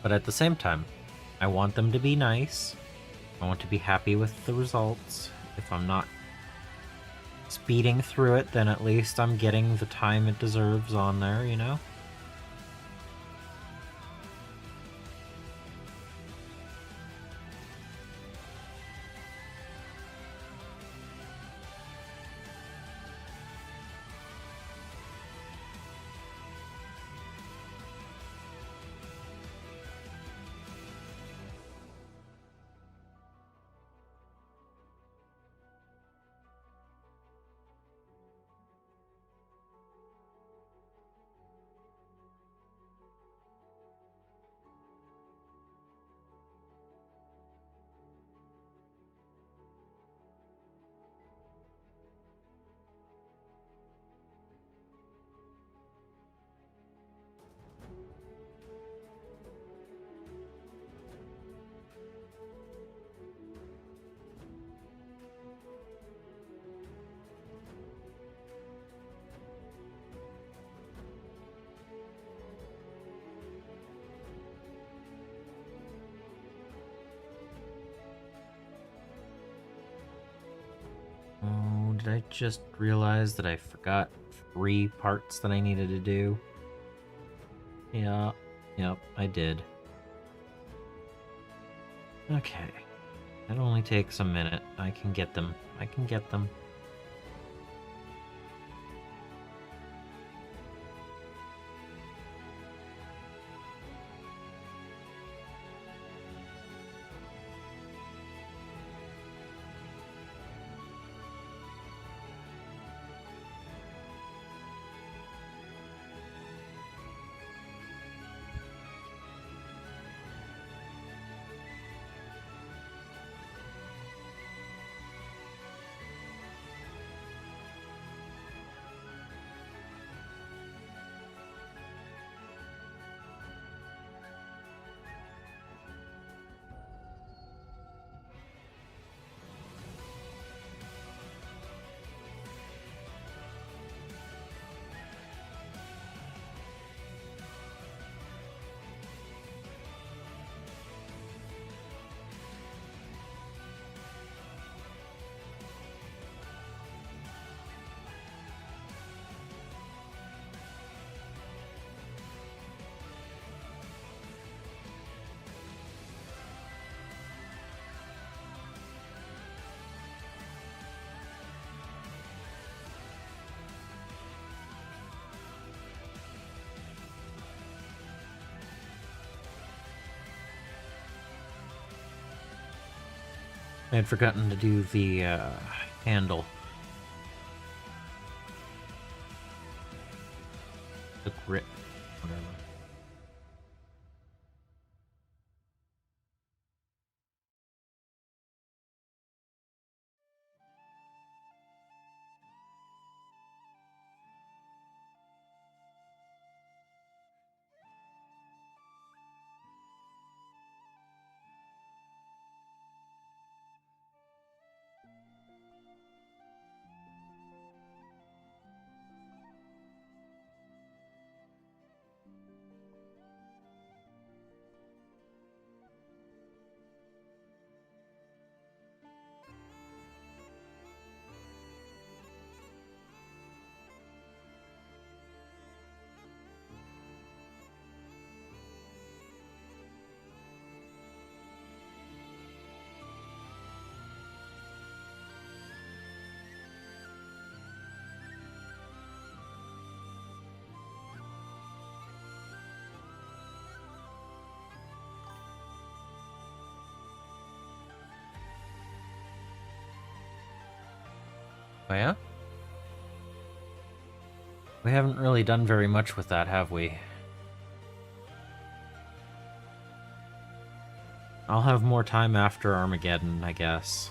But at the same time, I want them to be nice. I want to be happy with the results. If I'm not speeding through it, then at least I'm getting the time it deserves on there, you know? Oh, did I just realize that I forgot 3 parts that I needed to do? Yeah, yep, I did. Okay. That only takes a minute. I can get them. I can get them. I had forgotten to do the handle. The grip, whatever. Oh yeah? We haven't really done very much with that, have we? I'll have more time after Armageddon, I guess.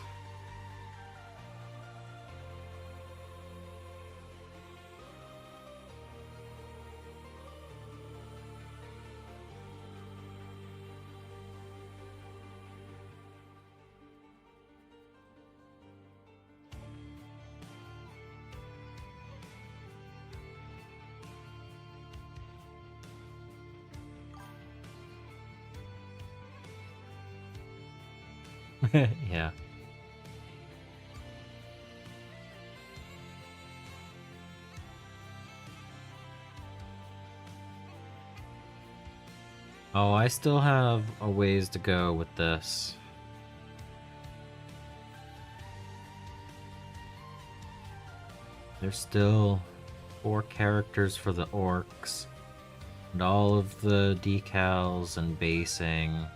Yeah. Oh, I still have a ways to go with this. There's still 4 characters for the orcs, and all of the decals and basing.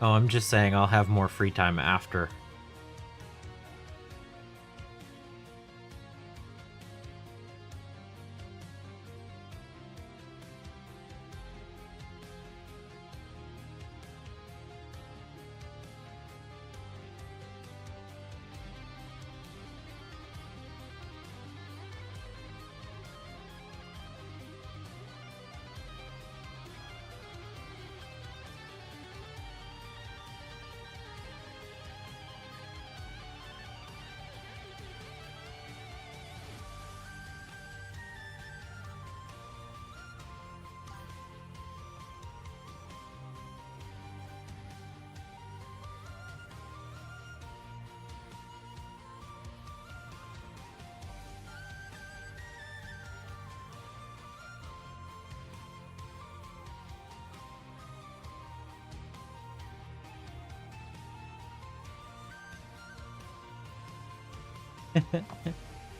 Oh, I'm just saying I'll have more free time after.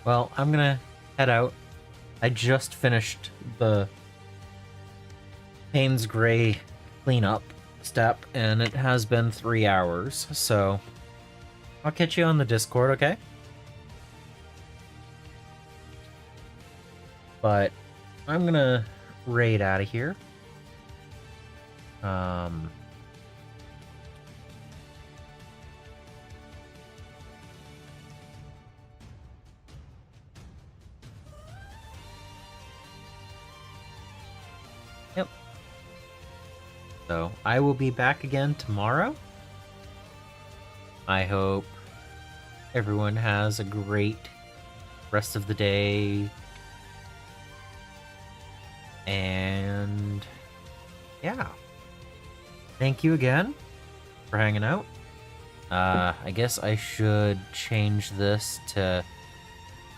Well, I'm gonna head out. I just finished the Payne's Gray cleanup step, and it has been 3 hours, so I'll catch you on the Discord, okay? But I'm gonna raid out of here. Yep. So I will be back again tomorrow. I hope everyone has a great rest of the day. And yeah, thank you again for hanging out. I guess I should change this to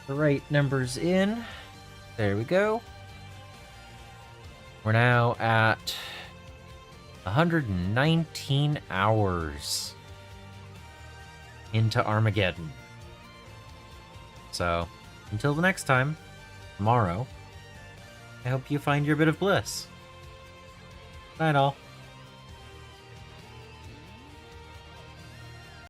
the right numbers in. There we go. We're now at 119 hours into Armageddon. So, until the next time, tomorrow, I hope you find your bit of bliss. Night all.